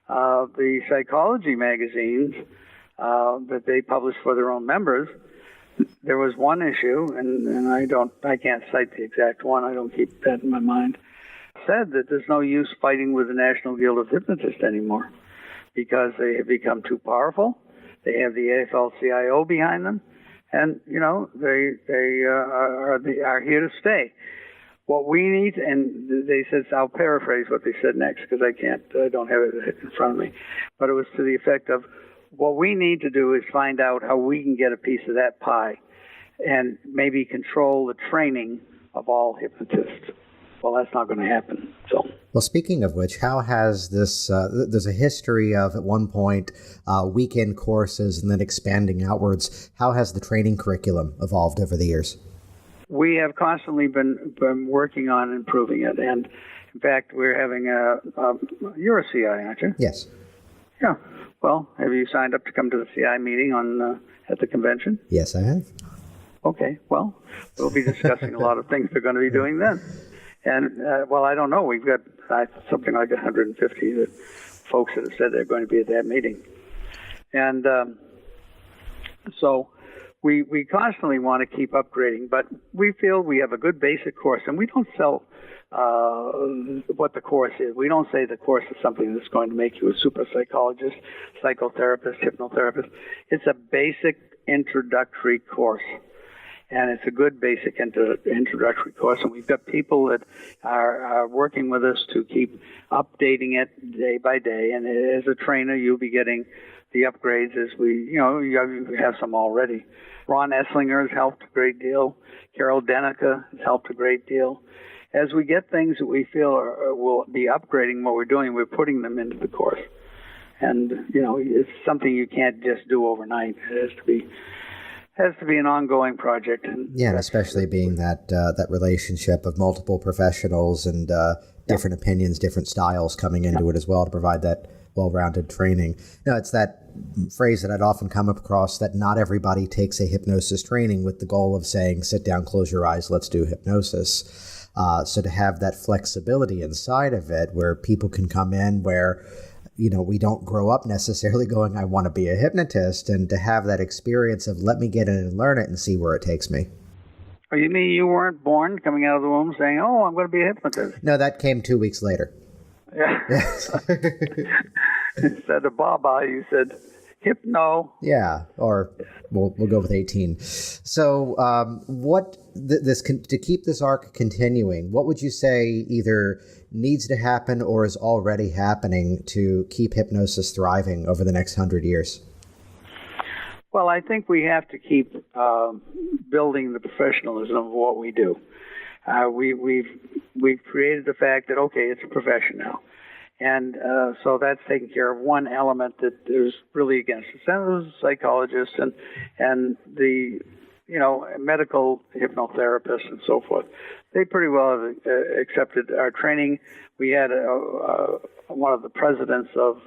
C: the psychology magazines that they publish for their own members, there was one issue, and I can't cite the exact one, I don't keep that in my mind, said that there's no use fighting with the National Guild of Hypnotists anymore because they have become too powerful. They have the AFL-CIO behind them, and they are here to stay. What we need, and they said, I'll paraphrase what they said next because I don't have it in front of me, but it was to the effect of, what we need to do is find out how we can get a piece of that pie and maybe control the training of all hypnotists. Well, that's not going to happen. Well,
A: speaking of which, how has this, there's a history of, at one point, weekend courses and then expanding outwards. How has the training curriculum evolved over the years?
C: We have constantly been working on improving it. And, in fact, we're having you're a CI, aren't you?
A: Yes.
C: Yeah. Well, have you signed up to come to the CI meeting at the convention?
A: Yes, I have.
C: Okay. Well, we'll be discussing a lot of things they're going to be doing then. And, I don't know. We've got something like 150 folks that have said they're going to be at that meeting. And so we constantly want to keep upgrading, but we feel we have a good basic course, and we don't sell what the course is. We don't say the course is something that's going to make you a super psychologist, psychotherapist, hypnotherapist. It's a basic introductory course, and it's a good basic introductory course. And we've got people that are working with us to keep updating it day by day. And as a trainer, you'll be getting the upgrades as you have some already. Ron Esslinger has helped a great deal. Carol Denica has helped a great deal. As we get things that we feel will be upgrading what we're doing, we're putting them into the course. And, it's something you can't just do overnight. It has to be an ongoing project. And
A: especially being that relationship of multiple professionals and different opinions, different styles coming into it as well to provide that well-rounded training. It's that phrase that I'd often come across, that not everybody takes a hypnosis training with the goal of saying, sit down, close your eyes, let's do hypnosis. So to have that flexibility inside of it where people can come in where, we don't grow up necessarily going, I want to be a hypnotist, and to have that experience of let me get in and learn it and see where it takes me.
C: Oh, you mean you weren't born coming out of the womb saying, oh, I'm going to be a hypnotist?
A: No, that came 2 weeks later.
C: Yeah. Instead of Baba, you said hypno.
A: Yeah, or we'll go with 18. So to keep this arc continuing, what would you say either needs to happen or is already happening to keep hypnosis thriving over the next 100 years?
C: Well, I think we have to keep building the professionalism of what we do. We've created the fact that, okay, it's a profession now. And so that's taking care of one element that is really against us. And those psychologists and the, medical hypnotherapists and so forth, they pretty well have accepted our training. We had one of the presidents of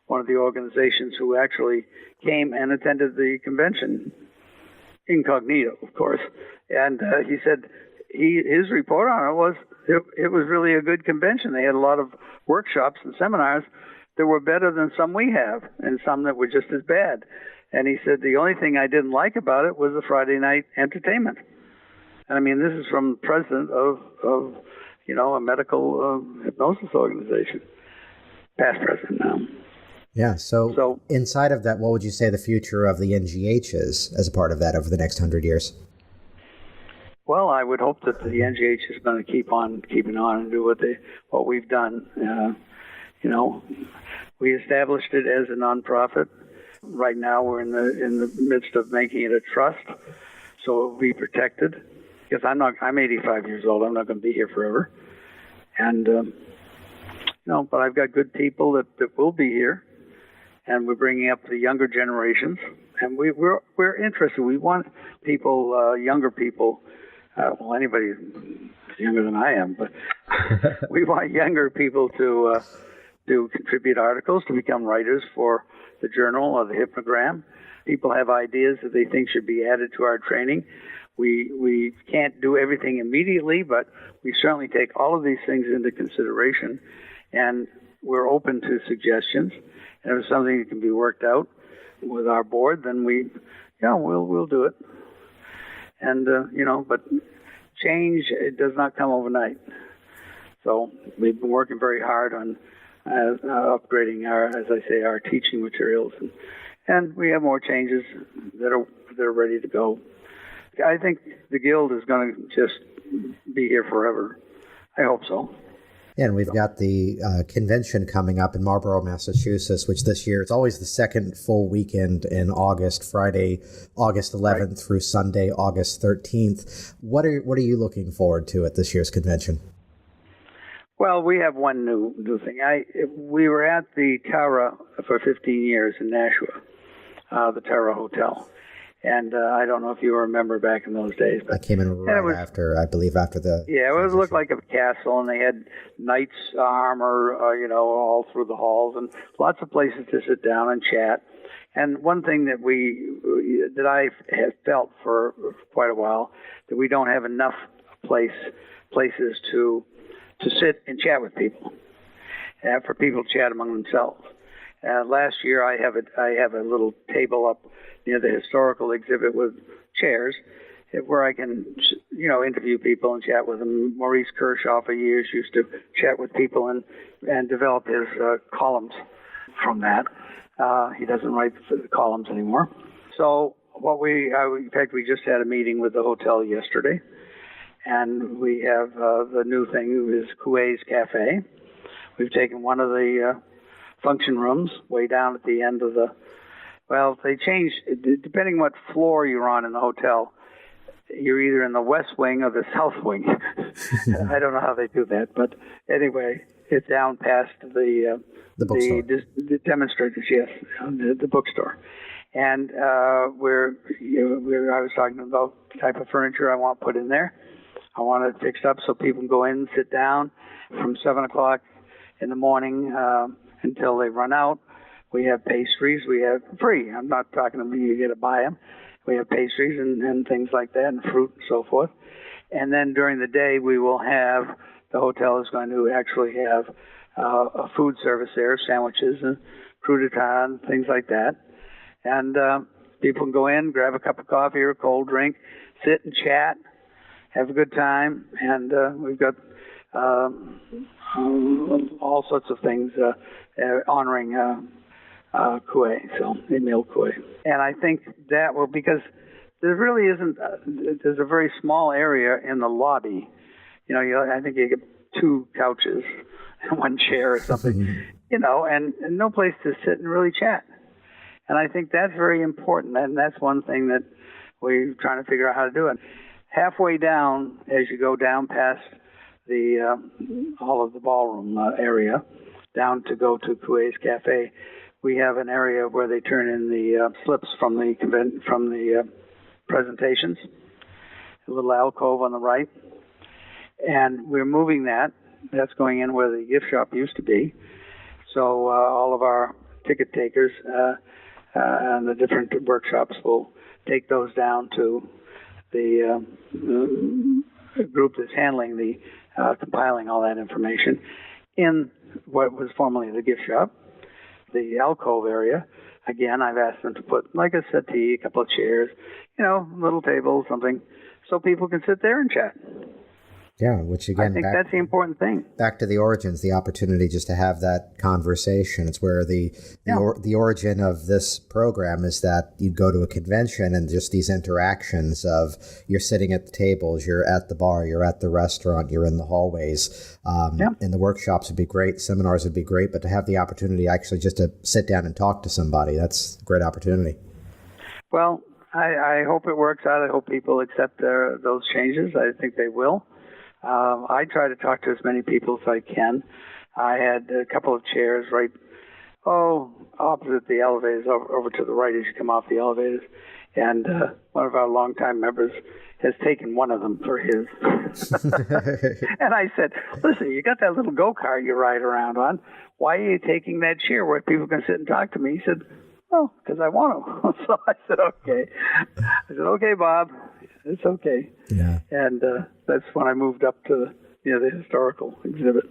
C: one of the organizations who actually came and attended the convention, incognito, of course. And he said his report on it was really a good convention. They had a lot of workshops and seminars that were better than some we have, and some that were just as bad. And he said the only thing I didn't like about it was the Friday night entertainment. And I mean, this is from the president of a medical hypnosis organization, past president now.
A: Yeah. So inside of that, what would you say the future of the NGH is as a part of that over the next 100 years?
C: Well, I would hope that the NGH is going to keep on keeping on and do what we've done. We established it as a nonprofit. Right now, we're in the midst of making it a trust, so it will be protected. Because I'm 85 years old. I'm not going to be here forever, and but I've got good people that will be here, and we're bringing up the younger generations, and we're interested. We want people, younger people. Anybody younger than I am, but we want younger people to contribute articles, to become writers for the journal or the hypnogram. People have ideas that they think should be added to our training. We can't do everything immediately, but we certainly take all of these things into consideration, and we're open to suggestions. And if it's something that can be worked out with our board, then we'll do it. And but change, it does not come overnight. So we've been working very hard on upgrading our teaching materials, and we have more changes that are ready to go. I think the Guild is going to just be here forever. I hope so.
A: And we've got the convention coming up in Marlborough, Massachusetts, which this year, it's always the second full weekend in August, Friday, August 11th through Sunday, August 13th. What are you looking forward to at this year's convention?
C: Well, we have one new thing. We were at the Tara for 15 years in Nashua, the Tara Hotel. And I don't know if you remember back in those days. But
A: I came in after the... Yeah,
C: it looked like a castle, and they had knights' armor, all through the halls, and lots of places to sit down and chat. And one thing that I have felt for quite a while, that we don't have enough places to sit and chat with people, for people to chat among themselves. Last year, I have a little table up near the historical exhibit with chairs where I can, interview people and chat with them. Maurice Kershaw for years used to chat with people and develop his columns from that. He doesn't write the columns anymore. So in fact, we just had a meeting with the hotel yesterday, and we have the new thing is Coué's Cafe. We've taken one of the function rooms way down at the end of they change, depending what floor you're on in the hotel, you're either in the west wing or the south wing. I don't know how they do that, but anyway, it's down past the bookstore. The demonstrators, yes, the bookstore. And I was talking about the type of furniture I want put in there. I want it fixed up so people can go in and sit down from 7 o'clock in the morning until they run out. We have pastries. We have free. I'm not talking about you get to buy them. We have pastries and things like that, and fruit and so forth. And then during the day, the hotel is going to actually have a food service there, sandwiches and crouton, things like that. And people can go in, grab a cup of coffee or a cold drink, sit and chat, have a good time. And we've got all sorts of things honoring Coué, so Emile Coué. And I think that will, because there really isn't, there's a very small area in the lobby. I think you get 2 couches and 1 chair or something, and no place to sit and really chat. And I think that's very important, and that's one thing that we're trying to figure out how to do it. Halfway down, as you go down past the all of the ballroom area, down to go to Coué's Cafe, we have an area where they turn in the slips from the presentations, a little alcove on the right. And we're moving that. That's going in where the gift shop used to be. So all of our ticket takers and the different workshops will take those down to the group that's handling the compiling all that information in what was formerly the gift shop, the alcove area. Again, I've asked them to put like a settee, a couple of chairs, little table, something, so people can sit there and chat.
A: Yeah, which again,
C: I think that's the important thing.
A: Back to the origins, the opportunity just to have that conversation. It's where the origin of this program is that you'd go to a convention and just these interactions of you're sitting at the tables, you're at the bar, you're at the restaurant, you're in the hallways. And the workshops would be great, seminars would be great, but to have the opportunity actually just to sit down and talk to somebody, that's a great opportunity.
C: Well, I hope it works out. I hope people accept those changes. I think they will. I try to talk to as many people as I can. I had a couple of chairs opposite the elevators, over to the right as you come off the elevators. And one of our longtime members has taken one of them for his. And I said, listen, you got that little go-kart you ride around on. Why are you taking that chair where people can sit and talk to me? He said, oh, because I want to. So I said, okay. I said, okay, Bob. It's okay.
A: Yeah.
C: And that's when I moved up to the historical exhibit.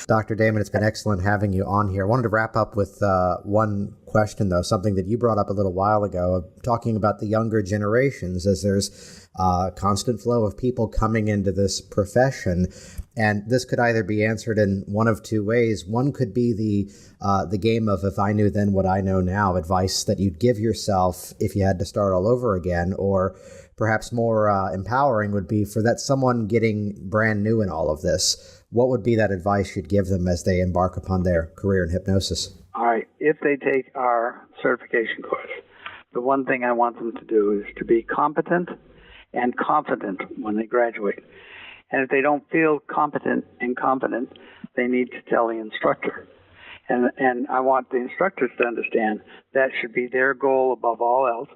A: Dr. Damon, it's been excellent having you on here. I wanted to wrap up with one question, though, something that you brought up a little while ago, talking about the younger generations, as there's a constant flow of people coming into this profession. And this could either be answered in one of two ways. One could be the game of if I knew then what I know now, advice that you'd give yourself if you had to start all over again, or perhaps more empowering would be for that someone getting brand new in all of this. What would be that advice you'd give them as they embark upon their career in hypnosis?
C: All right. If they take our certification course, the one thing I want them to do is to be competent and confident when they graduate. And if they don't feel competent and confident, they need to tell the instructor. And I want the instructors to understand that should be their goal above all else,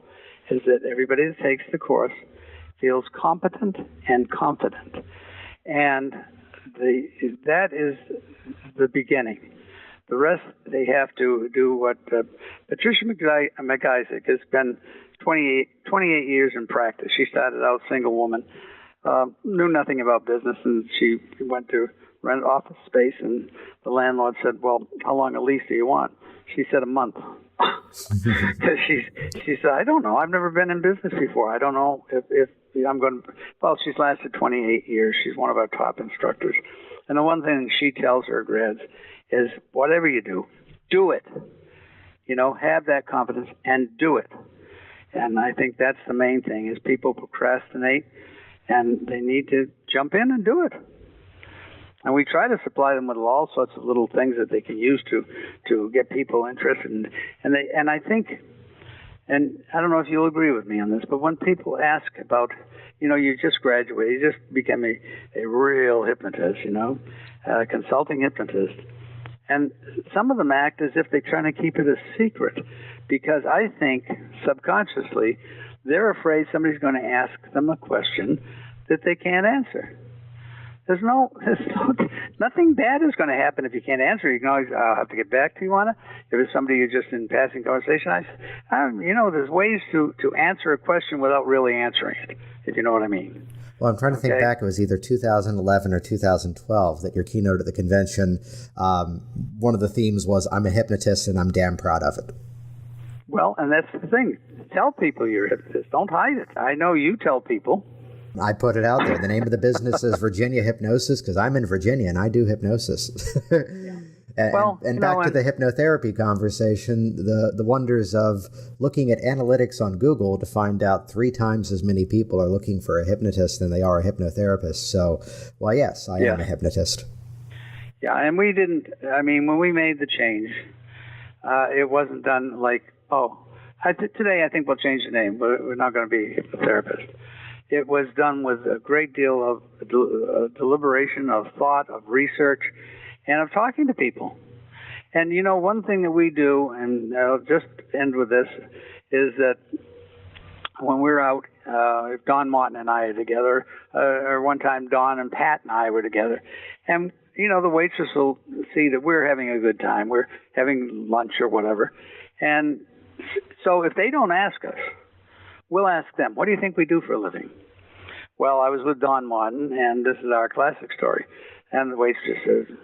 C: is that everybody that takes the course feels competent and confident. And that is the beginning. The rest, they have to do what Patricia McIsaac has been 28 years in practice. She started out single woman, knew nothing about business, and she went to rent office space, and the landlord said, well, how long a lease do you want? She said a month. Because she said, I don't know. I've never been in business before. I don't know if I'm going to. Well, she's lasted 28 years. She's one of our top instructors. And the one thing she tells her grads is, whatever you do, do it. Have that confidence and do it. And I think that's the main thing, is people procrastinate, and they need to jump in and do it. And we try to supply them with all sorts of little things that they can use to get people interested in. And I think, and I don't know if you'll agree with me on this, but when people ask about, you just graduated, you just became a real hypnotist, a consulting hypnotist. And some of them act as if they're trying to keep it a secret, because I think subconsciously they're afraid somebody's going to ask them a question that they can't answer. There's nothing bad is going to happen if you can't answer. You can always, I'll have to get back to you on it. If it's somebody you're just in passing conversation, there's ways to answer a question without really answering it, if you know what I mean.
A: Well, I'm trying to think back. It was either 2011 or 2012 that your keynote at the convention, one of the themes was, I'm a hypnotist and I'm damn proud of it.
C: Well, and that's the thing. Tell people you're a hypnotist. Don't hide it. I know you tell people.
A: I put it out there. The name of the business is Virginia Hypnosis, because I'm in Virginia and I do hypnosis. And back to the hypnotherapy conversation, the wonders of looking at analytics on Google to find out 3 times as many people are looking for a hypnotist than they are a hypnotherapist. So, well, yes, I am a hypnotist.
C: Yeah, and we didn't, when we made the change, it wasn't done like, Today, I think we'll change the name, but we're not going to be hypnotherapist. It was done with a great deal of deliberation, of thought, of research, and of talking to people. And, one thing that we do, and I'll just end with this, is that when we're out, if Don Martin and I are together, or one time Don and Pat and I were together, and, the waitress will see that we're having a good time. We're having lunch or whatever. And so if they don't ask us, we'll ask them, what do you think we do for a living? Well, I was with Don Martin, and this is our classic story. And the waitress says,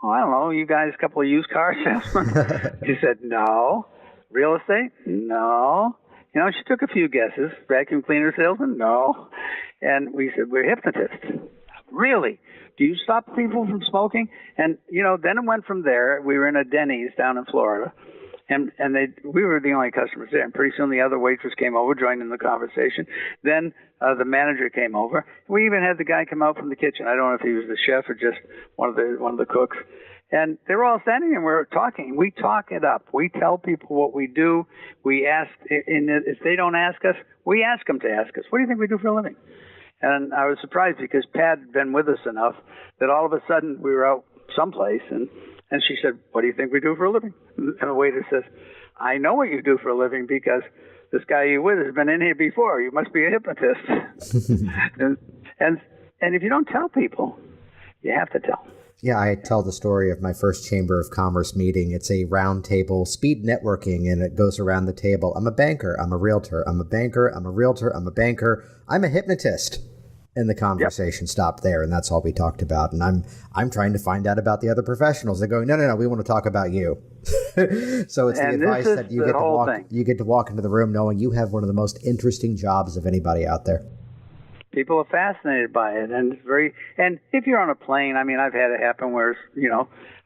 C: I don't know, you guys a couple of used car salesmen? She said, no. Real estate? No. She took a few guesses. Vacuum cleaner salesman? No. And we said, we're hypnotists. Really? Do you stop people from smoking? And, then it went from there. We were in a Denny's down in Florida. And we were the only customers there. And pretty soon the other waitress came over, joined in the conversation. Then the manager came over. We even had the guy come out from the kitchen. I don't know if he was the chef or just one of the cooks. And they were all standing and we were talking. We talk it up. We tell people what we do. We ask, if they don't ask us, we ask them to ask us, what do you think we do for a living? And I was surprised because Pat had been with us enough that all of a sudden we were out someplace and she said, what do you think we do for a living? And the waiter says, I know what you do for a living because this guy you're with has been in here before. You must be a hypnotist. and if you don't tell people, you have to tell.
A: Yeah, I tell the story of my first Chamber of Commerce meeting. It's a round table speed networking, and it goes around the table. I'm a banker. I'm a realtor. I'm a banker. I'm a realtor. I'm a banker. I'm a hypnotist. And the conversation stopped there, and that's all we talked about. And I'm trying to find out about the other professionals. They're going, no, we want to talk about you. So it's the advice that you get to walk into the room knowing you have one of the most interesting jobs of anybody out there.
C: People are fascinated by it, and it's and if you're on a plane, I mean, I've had it happen where,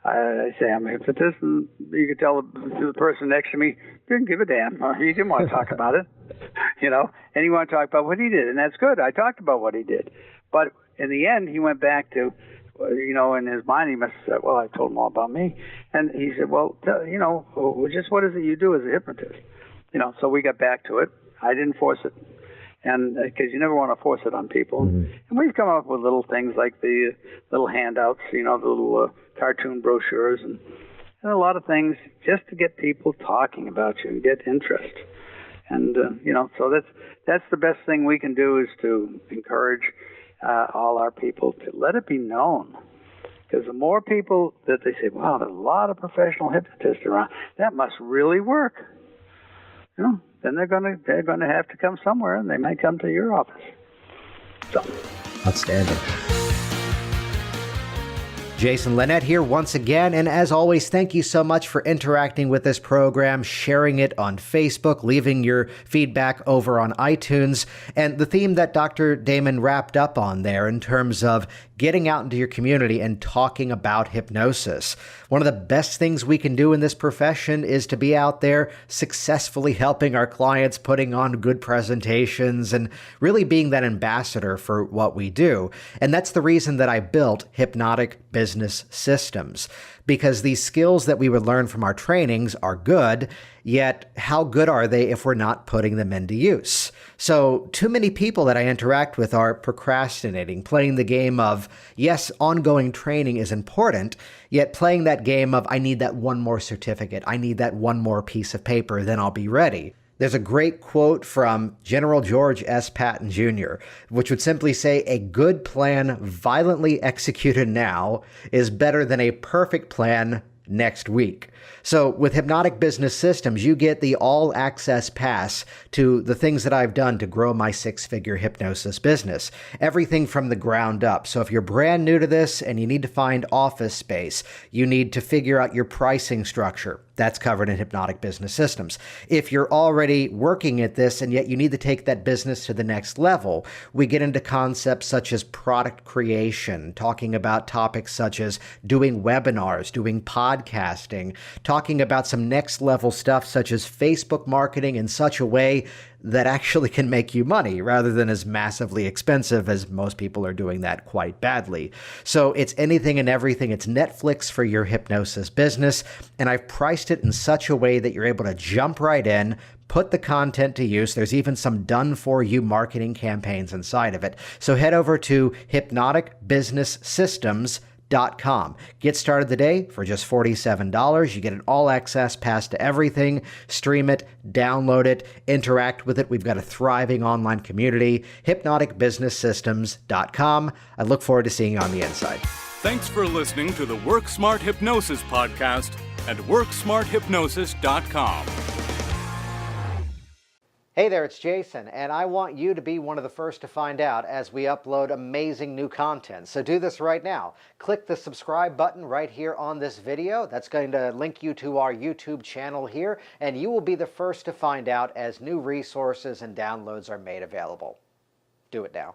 C: I say I'm a hypnotist, and you could tell the person next to me didn't give a damn. He didn't want to talk about it, and he wanted to talk about what he did, and that's good. I talked about what he did. But in the end, he went back to, in his mind, he must have said, well, I told him all about me. And he said, well, just what is it you do as a hypnotist? So we got back to it. I didn't force it. And because you never want to force it on people. Mm-hmm. And we've come up with little things like the little handouts, the little cartoon brochures and a lot of things just to get people talking about you and get interest. And, so that's the best thing we can do is to encourage all our people to let it be known. Because the more people that they say, wow, there's a lot of professional hypnotists around, that must really work. Then they're going to have to come somewhere, and they might come to your office. So,
A: outstanding. Jason Linett here once again, and as always, thank you so much for interacting with this program, sharing it on Facebook, leaving your feedback over on iTunes, and the theme that Dr. Damon wrapped up on there in terms of getting out into your community and talking about hypnosis. One of the best things we can do in this profession is to be out there successfully helping our clients, putting on good presentations, and really being that ambassador for what we do. And that's the reason that I built Hypnotic Business Systems, because these skills that we would learn from our trainings are good, yet how good are they if we're not putting them into use? So too many people that I interact with are procrastinating, playing the game of, yes, ongoing training is important, yet playing that game of, I need that one more certificate, I need that one more piece of paper, then I'll be ready. There's a great quote from General George S. Patton Jr., which would simply say, a good plan violently executed now is better than a perfect plan next week. So with Hypnotic Business Systems, you get the all-access pass to the things that I've done to grow my six-figure hypnosis business. Everything from the ground up. So if you're brand new to this and you need to find office space, you need to figure out your pricing structure. That's covered in Hypnotic Business Systems. If you're already working at this and yet you need to take that business to the next level, we get into concepts such as product creation, talking about topics such as doing webinars, doing podcasting, talking about some next level stuff such as Facebook marketing in such a way that actually can make you money rather than as massively expensive as most people are doing that quite badly. So it's anything and everything. It's Netflix for your hypnosis business. And I've priced it in such a way that you're able to jump right in, put the content to use. There's even some done-for-you marketing campaigns inside of it. So head over to hypnoticbusinesssystems.com. Get started today for just $47. You get an all-access pass to everything. Stream it, download it, interact with it. We've got a thriving online community. hypnoticbusinesssystems.com. I look forward to seeing you on the inside.
B: Thanks for listening to the Work Smart Hypnosis podcast at WorkSmartHypnosis.com.
A: Hey there, it's Jason, and I want you to be one of the first to find out as we upload amazing new content. So do this right now. Click the subscribe button right here on this video. That's going to link you to our YouTube channel here, and you will be the first to find out as new resources and downloads are made available. Do it now.